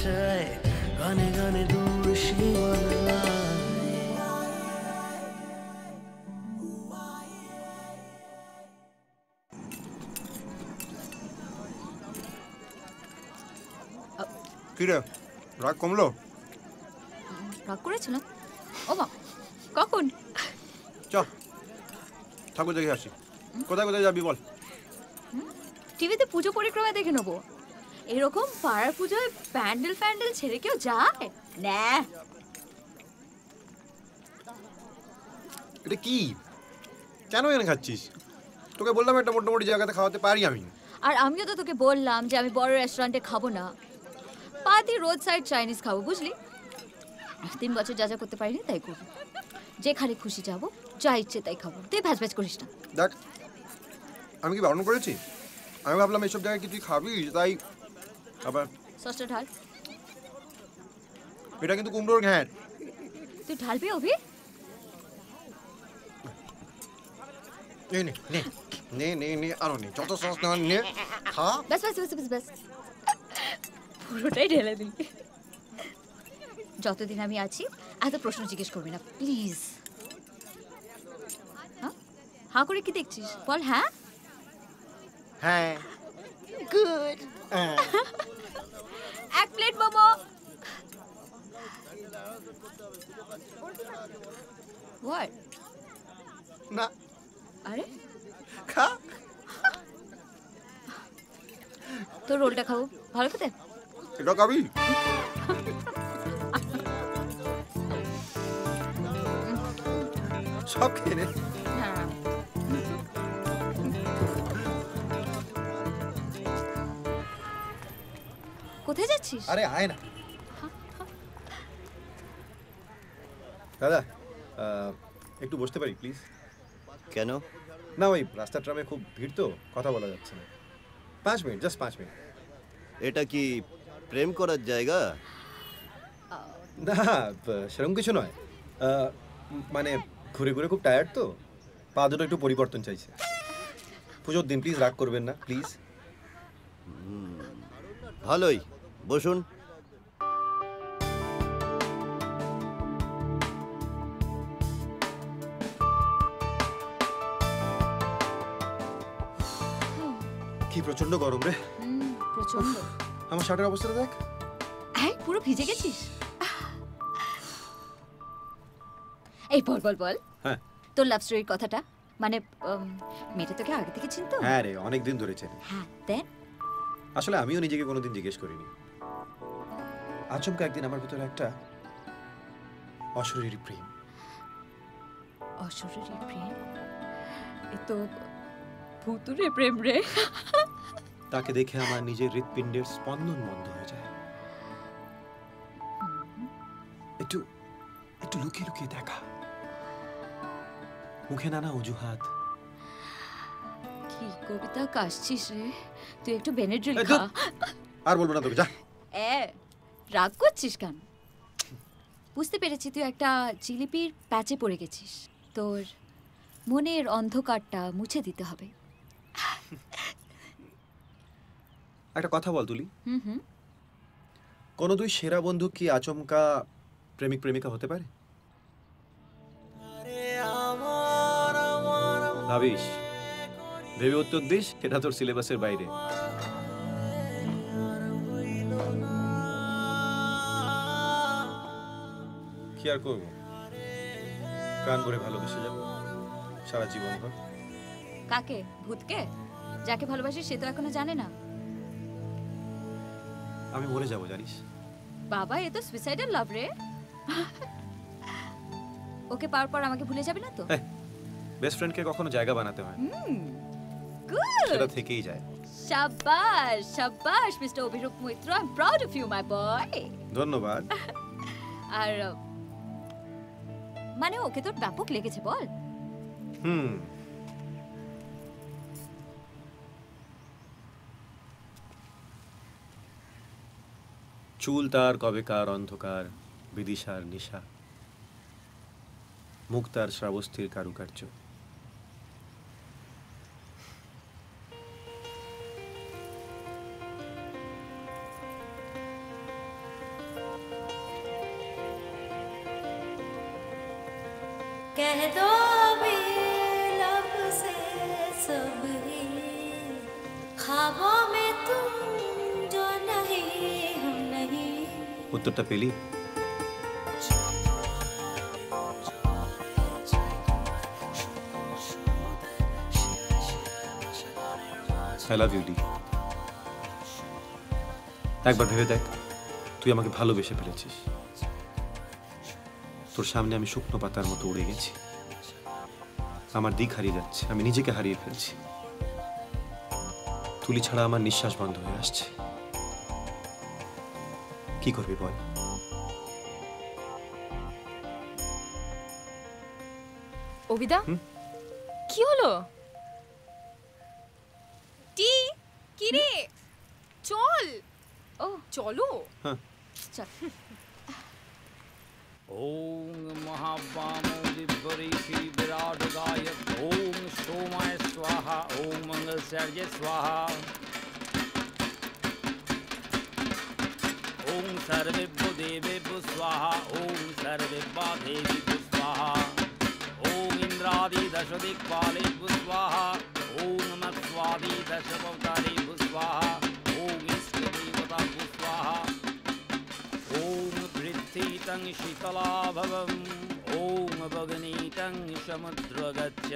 চায় গানে গানে দূর সীমানা। কি রে, রাগ কমলো? রাগ করেছিলাম? ও মা, কখন? চল ঠাকুর দেখে আসি। কোথায় কোথায় যাবি বল? টিভিতে পুজো পরিক্রমা দেখে নেবো। এরকম পাড়ার পুজোয় প্যান্ডেল ফ্যান্ডেল ছেড়ে কেউ যায় না। এটা কি, কেন এনে খাচ্ছিস? তোকে বললাম একটা মোটামুটি জায়গাতে খাওয়াতে পারি আমি। আর আমিও তো তোকে বললাম যে আমি বড় রেস্টুরেন্টে খাবো না, পাতি রোড সাইড চাইনিজ খাবো, বুঝলি? 3 বছর যা যা করতে পারিনি তাই করবো, যেখানে খুশি যাবো, যা ইচ্ছে তাই খাবো। তুই ভ্যাজ ভ্যাজ করিস না। দেখ, আমি কি বারণ করেছি? আমি ভাবলাম এইসব জায়গায় কি তুই খাবি, তাই আবার সসটা ঢাল। এটা কিন্তু কুমড়োর ঘ্যাঁট। তুই ঢালবি অভি? নে নে নে নে নে নে আরো নে, যত সস না নে খা। ব্যাস ব্যাস ব্যাস ব্যাস, পুরোটাই ঢেলে দিলি। যতদিন আমি আছি এত প্রশ্ন জিজ্ঞেস করবি না প্লিজ। হাঁ করে কি দেখছিস বল? হ্যাঁ হ্যাঁ গুড। এক প্লেট মোমো। হোয়াট? না। আরে খা। তোর রোলটা খাবো, ভালো খেতে। এটা খাবি? সব খেয়ে নে। হ্যাঁ। কোথায় যাচ্ছিস? আরে আয় না। দাদা একটু বসতে পারি প্লিজ? কেন? না ওই রাস্তার ট্রামে খুব ভিড় তো, কথা বলা যাচ্ছে না। 5 মিনিট, জাস্ট 5 মিনিট। এটা কি প্রেম করার জায়গা? না সেরকম কিছু নয়, মানে ঘুরে ঘুরে খুব টায়ার্ড তো, পা দুটো একটু পরিবর্তন চাইছে। পুজোর দিন, প্লিজ রাগ করবেন না প্লিজ। ভালোই, বসুন। কি প্রচন্ড গরম রে। প্রচন্ড। আমার শার্টের অবস্থাটা দেখ। এই পুরো ভিজে গেছিস। এই বল বল বল। হ্যাঁ তোর লাভ স্টোরির কথাটা, মানে মেয়েটা তোকে আগে থেকে চিনতো? হ্যাঁ রে, অনেক দিন ধরে চেনে। হ্যাঁ দেন। আসলে আমিও নিজেকে কোনোদিন জিজ্ঞেস করিনি। আচমকা একদিন আমার ভিতরে একটা অশরীরী প্রেম। অশরীরী প্রেম? এ তো ভুতুরে প্রেম রে। তাকে দেখে আমার নিজের হৃৎপিণ্ডের স্পন্দন বন্ধ হয়ে যায়। একটু একটু লুকিয়ে লুকিয়ে দেখা, মুখে নানা অজুহাত। কি কবিতা কাশছিস রে তুই, একটু বেনেড্রিল এই খা। আর বলবো না তোকে, যা। রাগ করছিস কেন? বুঝতে পেরেছি তুই একটা জিলিপির প্যাচে পড়ে গেছিস, তোর মনের অন্ধকারটা মুছে দিতে হবে। একটা কথা বল তুলি, হুম। কোনো দুই সেরা বন্ধু কি আচমকা প্রেমিক প্রেমিকা হতে পারে? ভাবিস, ভেবে উত্তর দিস, এটা তোর সিলেবাসের বাইরে। কি আর করবো, প্রাণ ভরে ভালোবেসে যাব সারা জীবন ভর। কাকে? ভূতকে? যাকে ভালোবাসিস সে তো এখনো জানে না। আমি মরে যাবো জানিস। বাবা এ তো সুইসাইডাল লাভ রে। ওকে পাওয়ার পর আমাকে ভুলে যাবে না তো? বেস্ট ফ্রেন্ডকে কখনো জায়গা বানাতে হয়, গুড। সেটা থেকেই যায়। শাবাশ শাবাশ mister Abhirup Maitra, I am proud of you my boy. ধন্যবাদ। আর মানে ওকে তোর ব্যাপক লেগেছে বল? চুল তার কবেকার অন্ধকার, বিদিশার নিশা, মুখ তার শ্রাবস্তির কারুকার্য। कह दो भी लब से सब ही ख्वाबों में तुम जो नहीं हम नहीं। উত্তরটা পেলি? I love you, Dee। একবার ভেবে দেখ, তুই আমাকে ভালোবেসে ফেলেছিস। তোর সামনে আমি শুকনো পাতার মতো উড়ে গেছি, আমার দিক হারিয়ে যাচ্ছে, আমি নিজেকে হারিয়ে ফেলছি। তুলি ছাড়া আমার নিঃশ্বাস বন্ধ হয়ে আসছে। কি করবি বল? অবিদা, কি হলো? টি কি রে, চল। ও চলো। হ্যাঁ চল। ओम महावामो दिव्यऋषि विराटगाय ओम सोमाय स्वाहा ओम मंगल सर्जे स्वाहा ओम सर्वेभ्यो देवेभ्यो स्वाहा ओम सर्वेभ्यो देवीभ्यो स्वाहा ओम इंद्रादि दश दिक्पाले स्वाहा ओम नमः स्वादि दश अवतारे स्वाहा ओम इष्ट देवता स्वाहा ओम पृथ्वीतं शीतला भवम ओम भगनीतं समुद्र गच्छ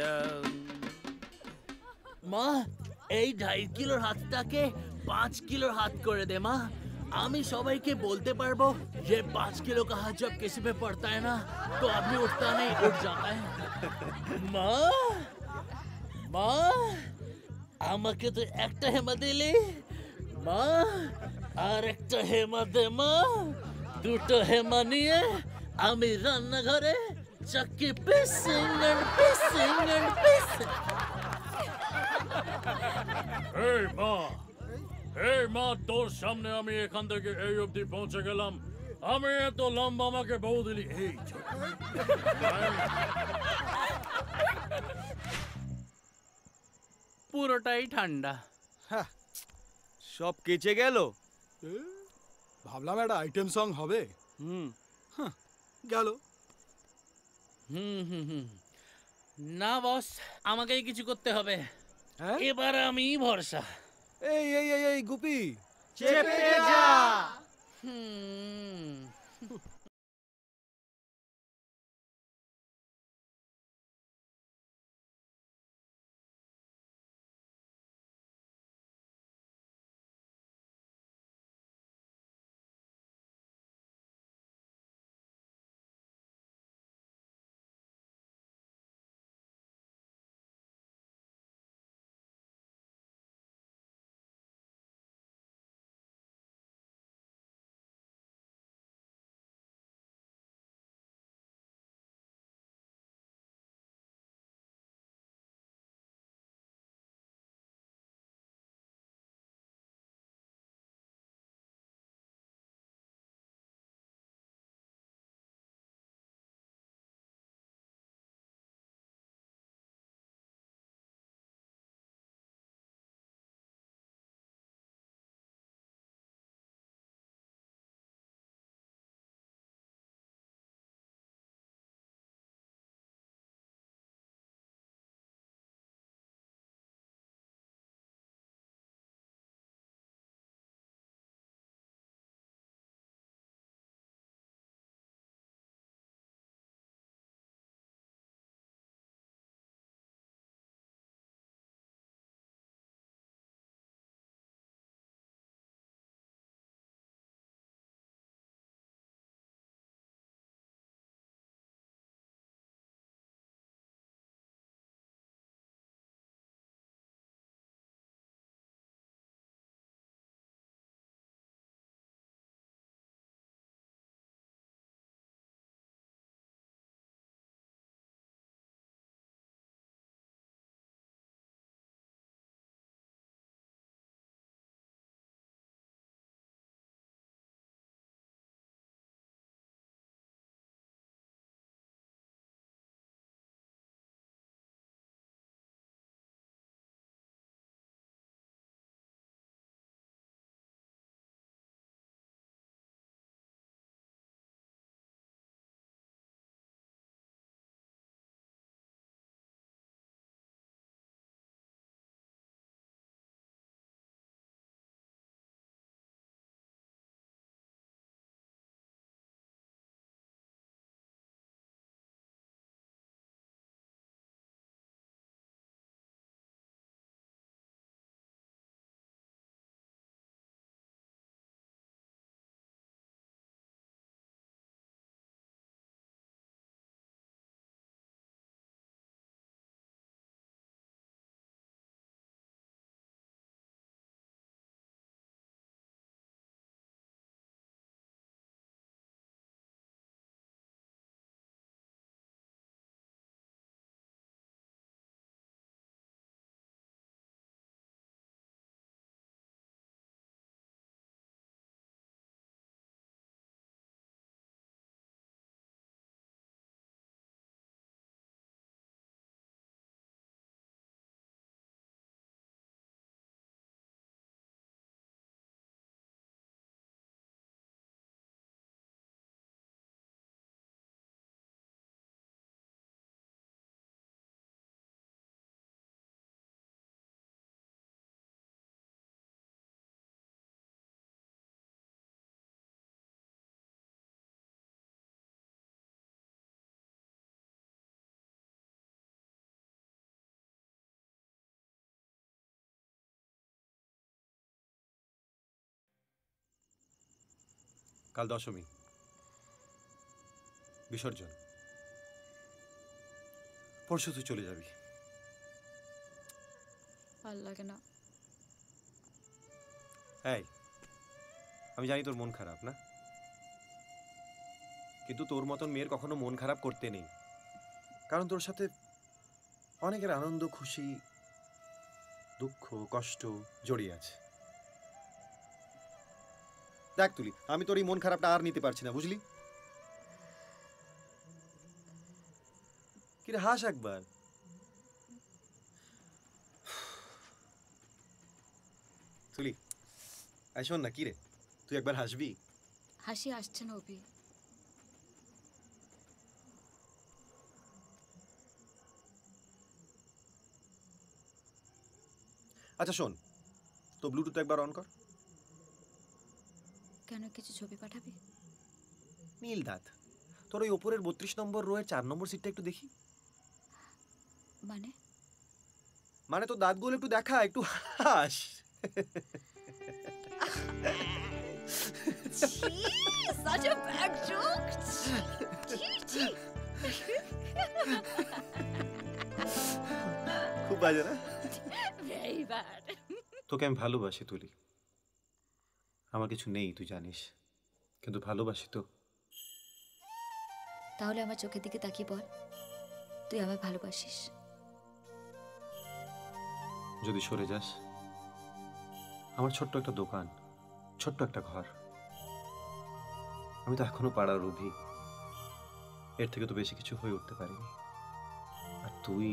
মা এই 2.5 কিলোর হাতটাকে 5 কিলোর হাত করে দে মা আমি সবাইকে বলতে পারবো যে 5 किलो का हाथ जब किसी पे पड़ता है ना तो आदमी उठता नहीं उठ जाता है মা মা আমাকে তো একটা হেমা দিলি মা আর একটা হেমা দে মা দুটো হেমা নিয়ে আমি রান্নাঘরে চাকি পিসিং এন্ড পিসিং এই মা তোর সামনে আমি এখান থেকে এই অবধি পৌঁছে গেলাম আমি এত লম্বা আমাকে বউ দিলি এই পুরোটাই ঠান্ডা সব কেচে গেল ভাবলাম একটা আইটেম সং হবে গেল না বস আমাকেই কিছু করতে হবে এবার আমি ভরসা এই এই এই এই গুপি চেপে যা কাল দশমী, বিসর্জন। পরশু তুই চলে যাবি। ভালো লাগে না। এই, আমি জানি তোর মন খারাপ না, কিন্তু তোর মতন মেয়ের কখনো মন খারাপ করতে নেই, কারণ তোর সাথে অনেকের আনন্দ, খুশি, দুঃখ, কষ্ট জড়িয়ে আছে। দেখ তুলি, আমি তোর এই মন খারাপটা আর নিতে পারছি না, বুঝলি? কিরে হাস একবার। তুলি, আই শোন না, কিরে তুই একবার হাসবি? হাসি আসছে না অভি। আচ্ছা শোন, তো ব্লুটুথ একবার অন কর। কেন, কিছু ছবি পাঠাবি? নীল দাঁত, তোর ওই ওপরের 32 নম্বর রোয়ের 4 নম্বর সিটটা একটু দেখি। মানে তোর দাঁতগুলো একটু দেখা, একটু হাস। Such a bad joke. খুব বাজে না? Very bad. তোকে আমি ভালোবাসি তুলি, আমার কিছু নেই তুই জানিস, কিন্তু ভালোবাসি তো। তাহলে আমার চোখের দিকে তাকিয়ে বল, তুই আমায় ভালোবাসিস? যদি সরে যাস, আমার ছোট্ট একটা দোকান, ছোট্ট একটা ঘর, আমি তো এখনো পাড়ার রুভি, এর থেকে তো বেশি কিছু হয়ে উঠতে পারিনি। আর তুই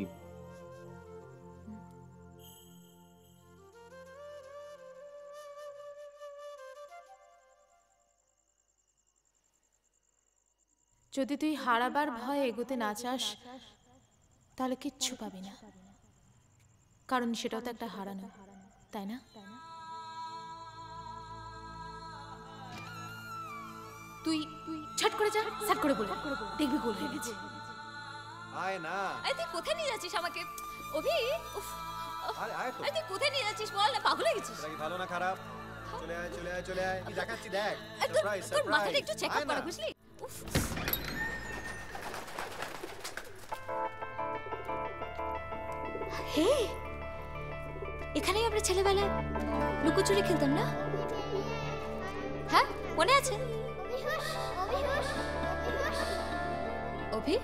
যদি তুই হারাবার ভয়ে এগোতে না চাস, তাহলে কিচ্ছু পাবি না, কারণ সেটাও তো একটা হারানো, তাই না? তুই ছট করে যা, সাট করে বল, দেখবি গোল হয়ে গেছে। আয় না। আরে তুই কোথায় নিয়ে যাচ্ছিস আমাকে অভি? উফ, আরে আয় তো। আরে তুই কোথায় নিয়ে যাচ্ছিস বল, পাগল হয়ে গেছিস? এটা কি ভালো না খারাপ? চলে আয়, চলে আয়, চলে আয়, আমি দেখাচ্ছি, দেখ। সারপ্রাইজ, তোর মাথাটা একটু চেক আপ কর, বুঝলি? উফ। হে, এখানেই আমরা ছেলেবেলায় লুকোচুরি খেলতাম না? হ্যাঁ, মনে আছে? অভি,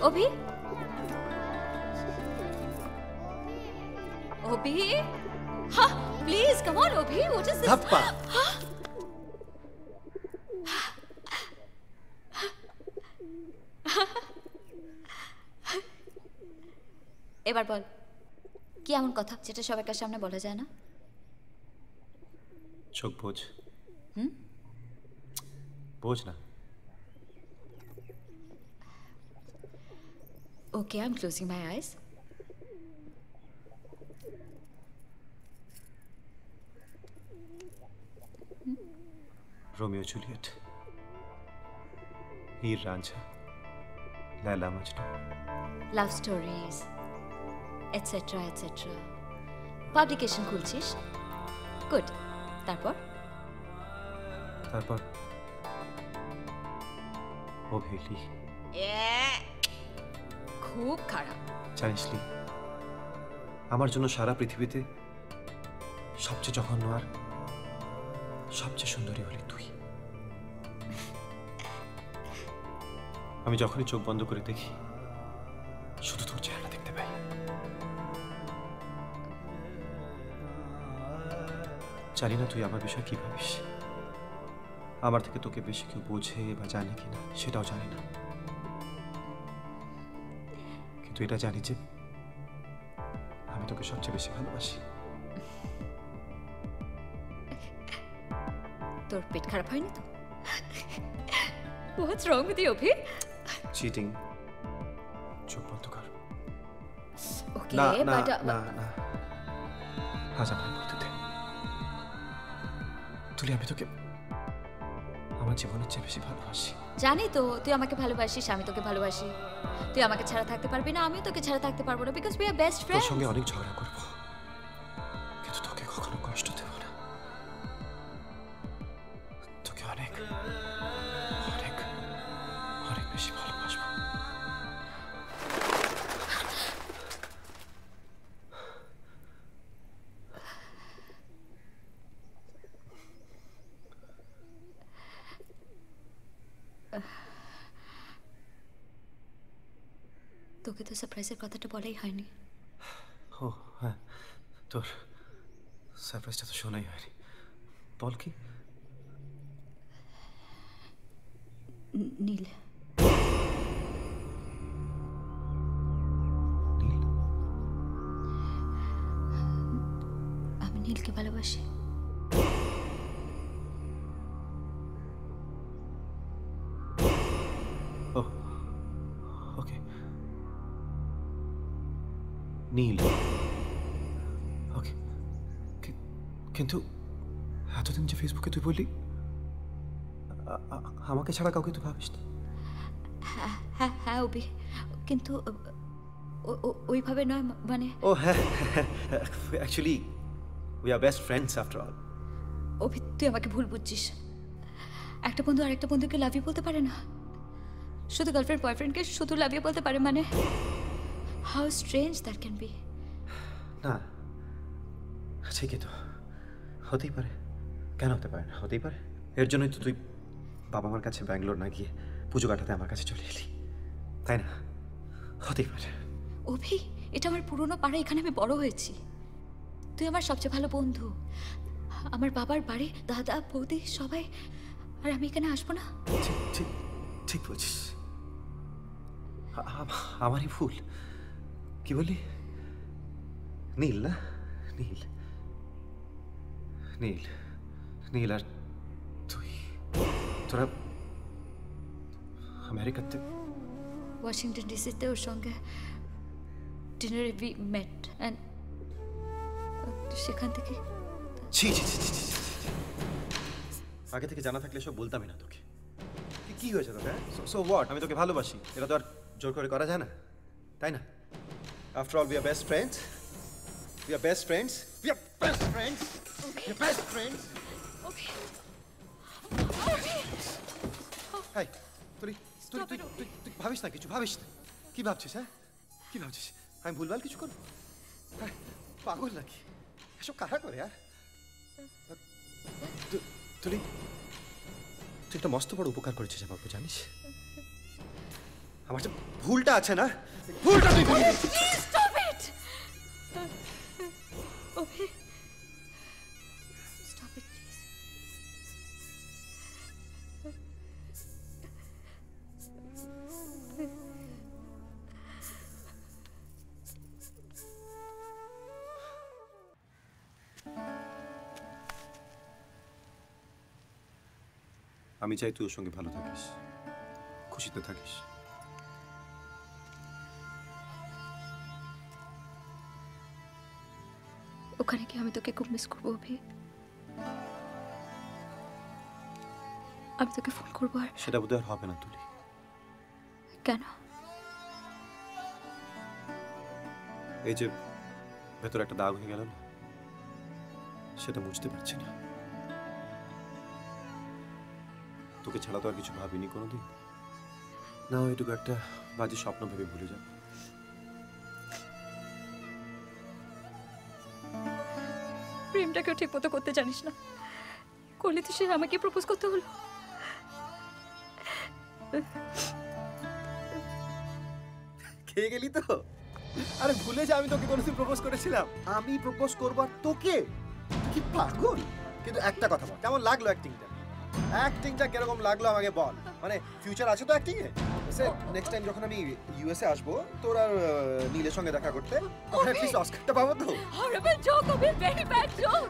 অভি, অভি, হ্যাঁ please come on Abhi, what is this? ধাপ্পা। এবার বল, কি এমন কথা যেটা সবার সামনে বলা যায় না? চোখ বোঝ। বোঝ না। Okay, I'm closing my eyes. Romeo Juliet, Heer Ranjha, Laila Majnu, Love stories, etc. etc. Publication খুলছিস? Good. তারপর? তারপর অভিলি। খুব খারাপ। জানিস লি, আমার জন্য সারা পৃথিবীতে সবচেয়ে জঘন্য আর সবচেয়ে সুন্দরী হলি তুই। আমি যখনই চোখ বন্ধ করে দেখি, শুধু তোর চেহারা দেখতে পাই। জানি না তুই আমার বিষয়ে কি ভাবিস, আমার থেকে তোকে বেশি কেউ বোঝে বা জানে কিনা সেটাও জানি না, কিন্তু এটা জানি যে আমি তোকে সবচেয়ে বেশি ভালোবাসি। তোর পেট খারাপ হয়নি তো? What's wrong with you, Abhi? Cheating. চোখ বন্ধ কর। Okay, না না but না না, আজ আমায় বলতে দে। তুই, আমি তোকে আমার জীবনের চেয়ে বেশি ভালোবাসি। জানি তো তুই আমাকে ভালোবাসিস, আমি তোকে ভালোবাসি। তুই আমাকে ছাড়া থাকতে পারবি না, আমিও তোকে ছাড়া থাকতে পারবো না, বিকজ উই আর বেস্ট তোর ফ্রেন্ডস। সঙ্গে অনেক ঝগড়া করব, কিন্তু তোকে কখনো কষ্ট দেব না। তোকে তো সারপ্রাইজের কথাটা বলাই হয়নি। ও হ্যাঁ, তোর সারপ্রাইজটা তো শোনাই হয়নি। বল কি? নীল। আমি নীলকে ভালোবাসি। ও ওকে, নীল। ওকে, কিন্তু এতদিন যে ফেসবুকে তুই বললি আমাকে ছাড়া কাউকে তুই ভাবিস না। হ্যাঁ হ্যাঁ অভি, কিন্তু ওইভাবে নয়, মানে ও হ্যাঁ, actually we are best friends after all. Abhi তুই আমাকে ভুল বুঝছিস। একটা বন্ধু আর একটা বন্ধুকে লাভ ইউ বলতে পারে না, শুধু গার্লফ্রেন্ড বয়ফ্রেন্ডকে শুধু লাভ ইউ বলতে পারে, মানে how strange that can be. না ঠিকই তো, হতেই পারে, কেন হতে পারে না, হতেই পারে। এর জন্যই তো তুই বাবা মার কাছে ব্যাঙ্গালোর না গিয়ে পুজো কাটাতে আমার কাছে চলে এলি, তাই না? হতেই পারে। অভি, এটা আমার পুরনো পাড়া, এখানে আমি বড় হয়েছি। তুই আমার সবচেয়ে ভালো বন্ধু, আমার বাবার বাড়ি, দাদা বৌদি সবাই, আর আমি এখানে আসবো না? ঠিক ঠিক ঠিক বলছিস, আমারই ভুল। কি বললি? নীল না? নীল নীল নীল আর তুই, তোরা আমেরিকাতে ওয়াশিংটন ডিসিতে ওর সঙ্গে ডিনারে উই মেট, অ্যান্ড সেখান থেকে ছি ছি ছি ছি ছি। আগে থেকে জানা থাকলে সব বলতামই না তোকে। কি হয়েছে তোকে? সো হোয়াট, আমি তোকে ভালোবাসি, এটা তো আর জোর করে করা যায় না, তাই না? After all we are best friends, we are best friends, we are best friends, we are best friends. Hi তুই তুই তুই তুই ভাবিস না, কিছু ভাবিস না। কি ভাবছিস? হ্যাঁ কি ভাবছিস? আমি ভুলভাল কিছু করবো? হ্যাঁ পাগল নাকি? এসব কারা করে আর? তুই তুই একটা মস্ত বড় উপকার করেছিস আমার উপর, জানিস? আমার যে ভুলটা আছে না, ভুলটা তুই Stop it! Okay. Stop it, please. আমি চাই তুই ওর সঙ্গে ভালো থাকিস, খুশিতে থাকিস। ওখানে কি আমি তোকে খুব মিস করবো অভি? আমি তোকে ফোন করবো আর সেটা বোধহয় আর হবে না তুলি। কেন? এই যে ভেতরে একটা দাগ হয়ে গেল না, সেটা বুঝতে পারছি না। তোকে ছাড়া তো আর কিছু ভাবিনি কোনোদিন, না এটুকু একটা বাজে স্বপ্ন ভেবে ভুলে যাব। প্রেমটাকেও ঠিক মতো করতে জানিস না, করলে তো সে আমাকে প্রপোজ করতে হলো। খেয়ে গেলি তো? আরে ভুলে যা, আমি তোকে কোনোদিন প্রপোজ করেছিলাম? আমি প্রপোজ করবো আর তোকে? কি পাগল! কিন্তু একটা কথা বল, কেমন লাগলো অ্যাক্টিংটা? অ্যাক্টিংটা কিরকম লাগলো আমাকে বল। মানে ফিউচার আছে তো অ্যাক্টিং এ? নেক্সট টাইম যখন আমি ইউএসএ আসবো তোর আর নীলের সঙ্গে দেখা করতে, তখন অ্যাটলিস্ট অস্কারটা পাবো তো। হরিবল জোক, অভি, ভেরি ব্যাড জোক।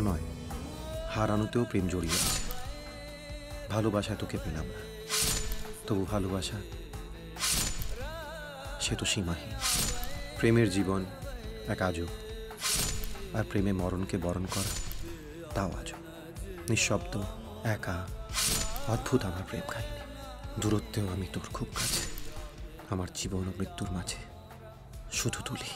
নয়, হারানোতেও প্রেম জড়িয়ে আছে। ভালোবাসায় তোকে পেলাম না, তবু ভালোবাসা সে তো সীমাহীন। প্রেমের জীবন এক আজব, আর প্রেমে মরণকে বরণ করা তাও আজব। নিঃশব্দ, একা, অদ্ভুত আমার প্রেম কাহিনী। দূরত্বেও আমি তোর খুব কাছে, আমার জীবন ও মৃত্যুর মাঝে শুধু তুলি।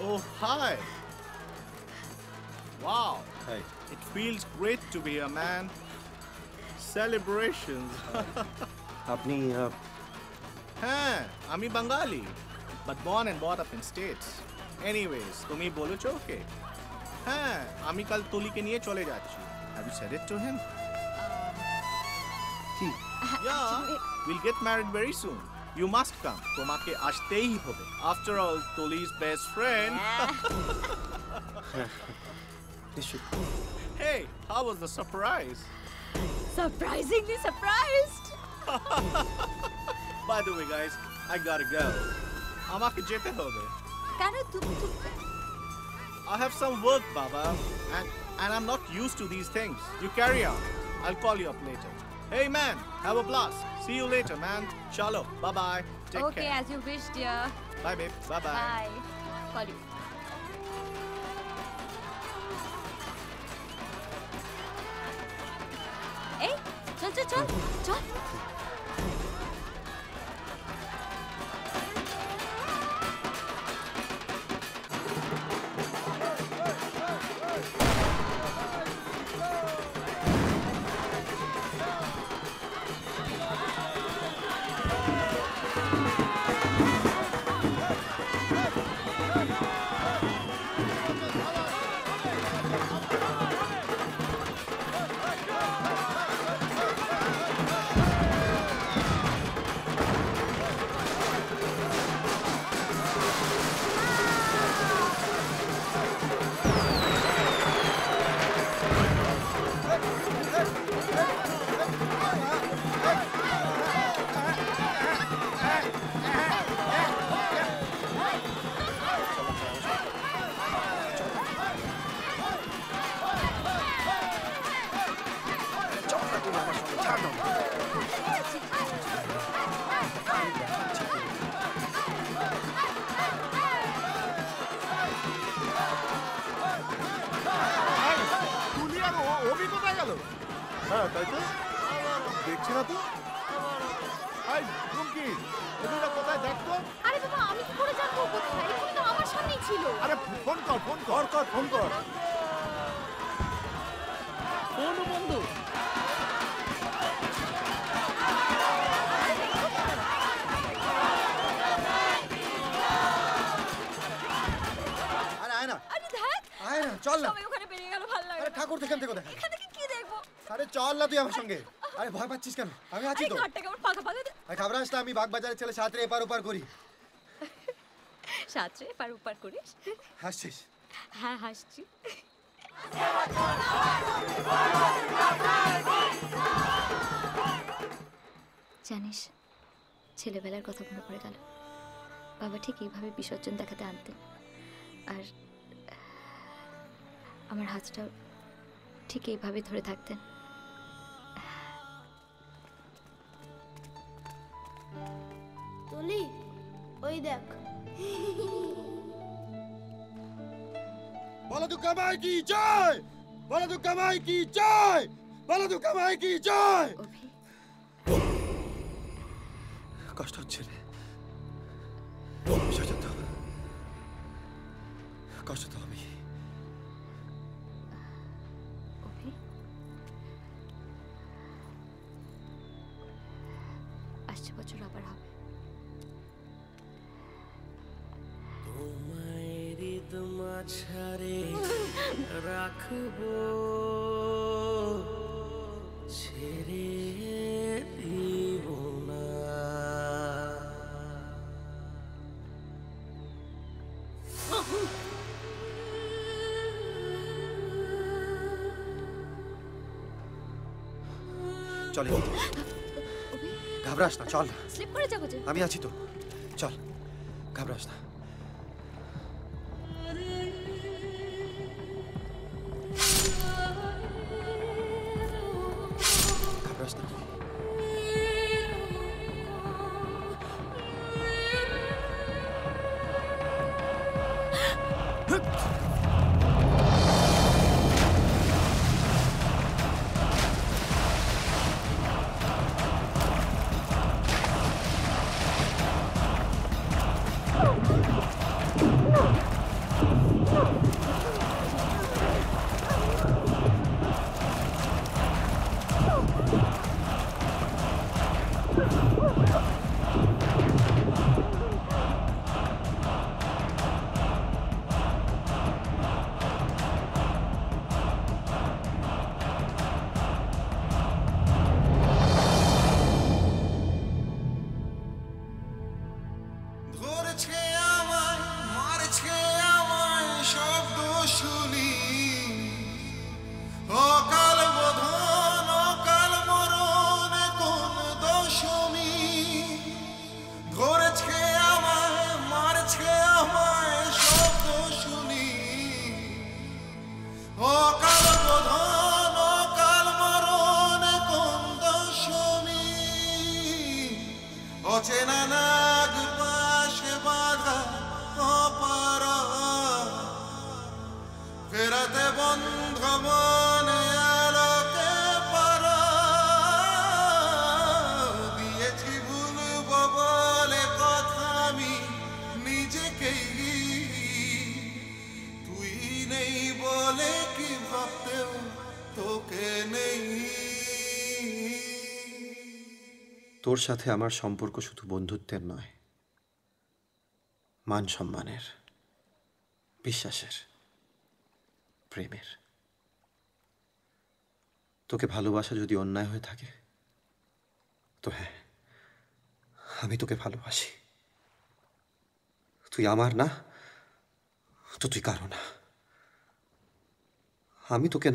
Oh, hi. Wow. Hey. It feels great to be a man. Celebrations. আপনি হ্যাঁ আমি বাঙালি but born and brought up in states. Anyways, তুমি বলেছো ওকে? হ্যাঁ আমি কাল তুলিকে নিয়ে চলে যাচ্ছি. Have you said it to him? Yeah, we'll get married very soon. You must come. তোমাকে আসতেই হবে. After all, Tuli's best friend. Hey, how was the surprise? Surprisingly surprised. By the way, guys, I gotta go. আমাকে যেতে হবে. কেন তুমি I have some work, Baba, and I'm not used to these things. You carry on. I'll call you up later. Hey, man, have a blast. See you later, man. Chalo, bye-bye. Take Okay, care. as you wish, dear. Bye, babe. Bye-bye. Bye. Call you. এই চল চল চল চল তুলি আর অভি কোথায় গেল? হ্যাঁ তাই তো দেখছি না তো। এই রুমকি, অভিরা কোথায় দেখতো? আরে বাবা আমি কি করে জানবো কোথায়? এখানে তো আমার সামনেই ছিল। আরে ফোন কর ফোন কর কর ফোন কর। কোন বন্ধু? আরে আয় না আরে দেখ আয় না চল না। সবাই ওখানে বেরিয়ে গেল ভালো লাগে আরে ঠাকুর থেকে দেখা। এখান থেকে কি দেখবো? আরে চল না তুই আমার সঙ্গে। আরে ভয় পাচ্ছিস কেন? আমি আছি তো। ঘরটা কেমন ফাঁকা ফাঁকা আরে ঘাবড়াস না, আমি বাগবাজারের ছেলে সাঁতরে এপার ওপার করি। সাঁতরে এপার ওপার করিস? হাসছিস? হ্যাঁ হাসছি। জানিস ছেলেবেলার কথা মনে পড়ে গেল। বাবা ঠিক এইভাবে বিসর্জন দেখাতে আনতেন, আর আমার হাতটাও ঠিক এইভাবে ধরে থাকতেন। তুলি ওই দেখ। বলো তো কামাই কি জয়, বলো তো কামাই কি জয়, বলো তো কামাই কি জয়। কষ্ট হচ্ছে রে, বিসর্জন দাও। কষ্ট তো হবে। আসছে বছর আবার হবে। তোমায় মাঝারে রাখবো, ছেড়ে দিব না। চল ঘাবড়াস না, চল। স্লিপ করে যাবো যে। আমি আছি তো, চল ঘাবড়াস না। ঘাবড়াস না। শুনি অকাল বোধন অকাল মরণ কোন দশমী ধরেছে আমায় মারছে আমায় শব্দ শুনি অকাল বোধন অকাল মরণ কোন দশমী অচেনা নাগ পাশে বাঁধা অপারা ফেরাতে বন্ধ মনে আলোকে পারা দিয়েছি ভুলব বলে কথা আমি নিজেকেই তুই নেই বলে কি ভাবতেও তোকে নেই। তোর সাথে আমার সম্পর্ক শুধু বন্ধুত্বের নয়, মান সম্মানের, বিশ্বাসের, প্রেমের। তোকে ভালোবাসা যদি অন্যায় হয়ে থাকে তো হ্যাঁ, আমি তোকে ভালোবাসি। তুই আমার না তো তুই কারো না। আমি তোকে না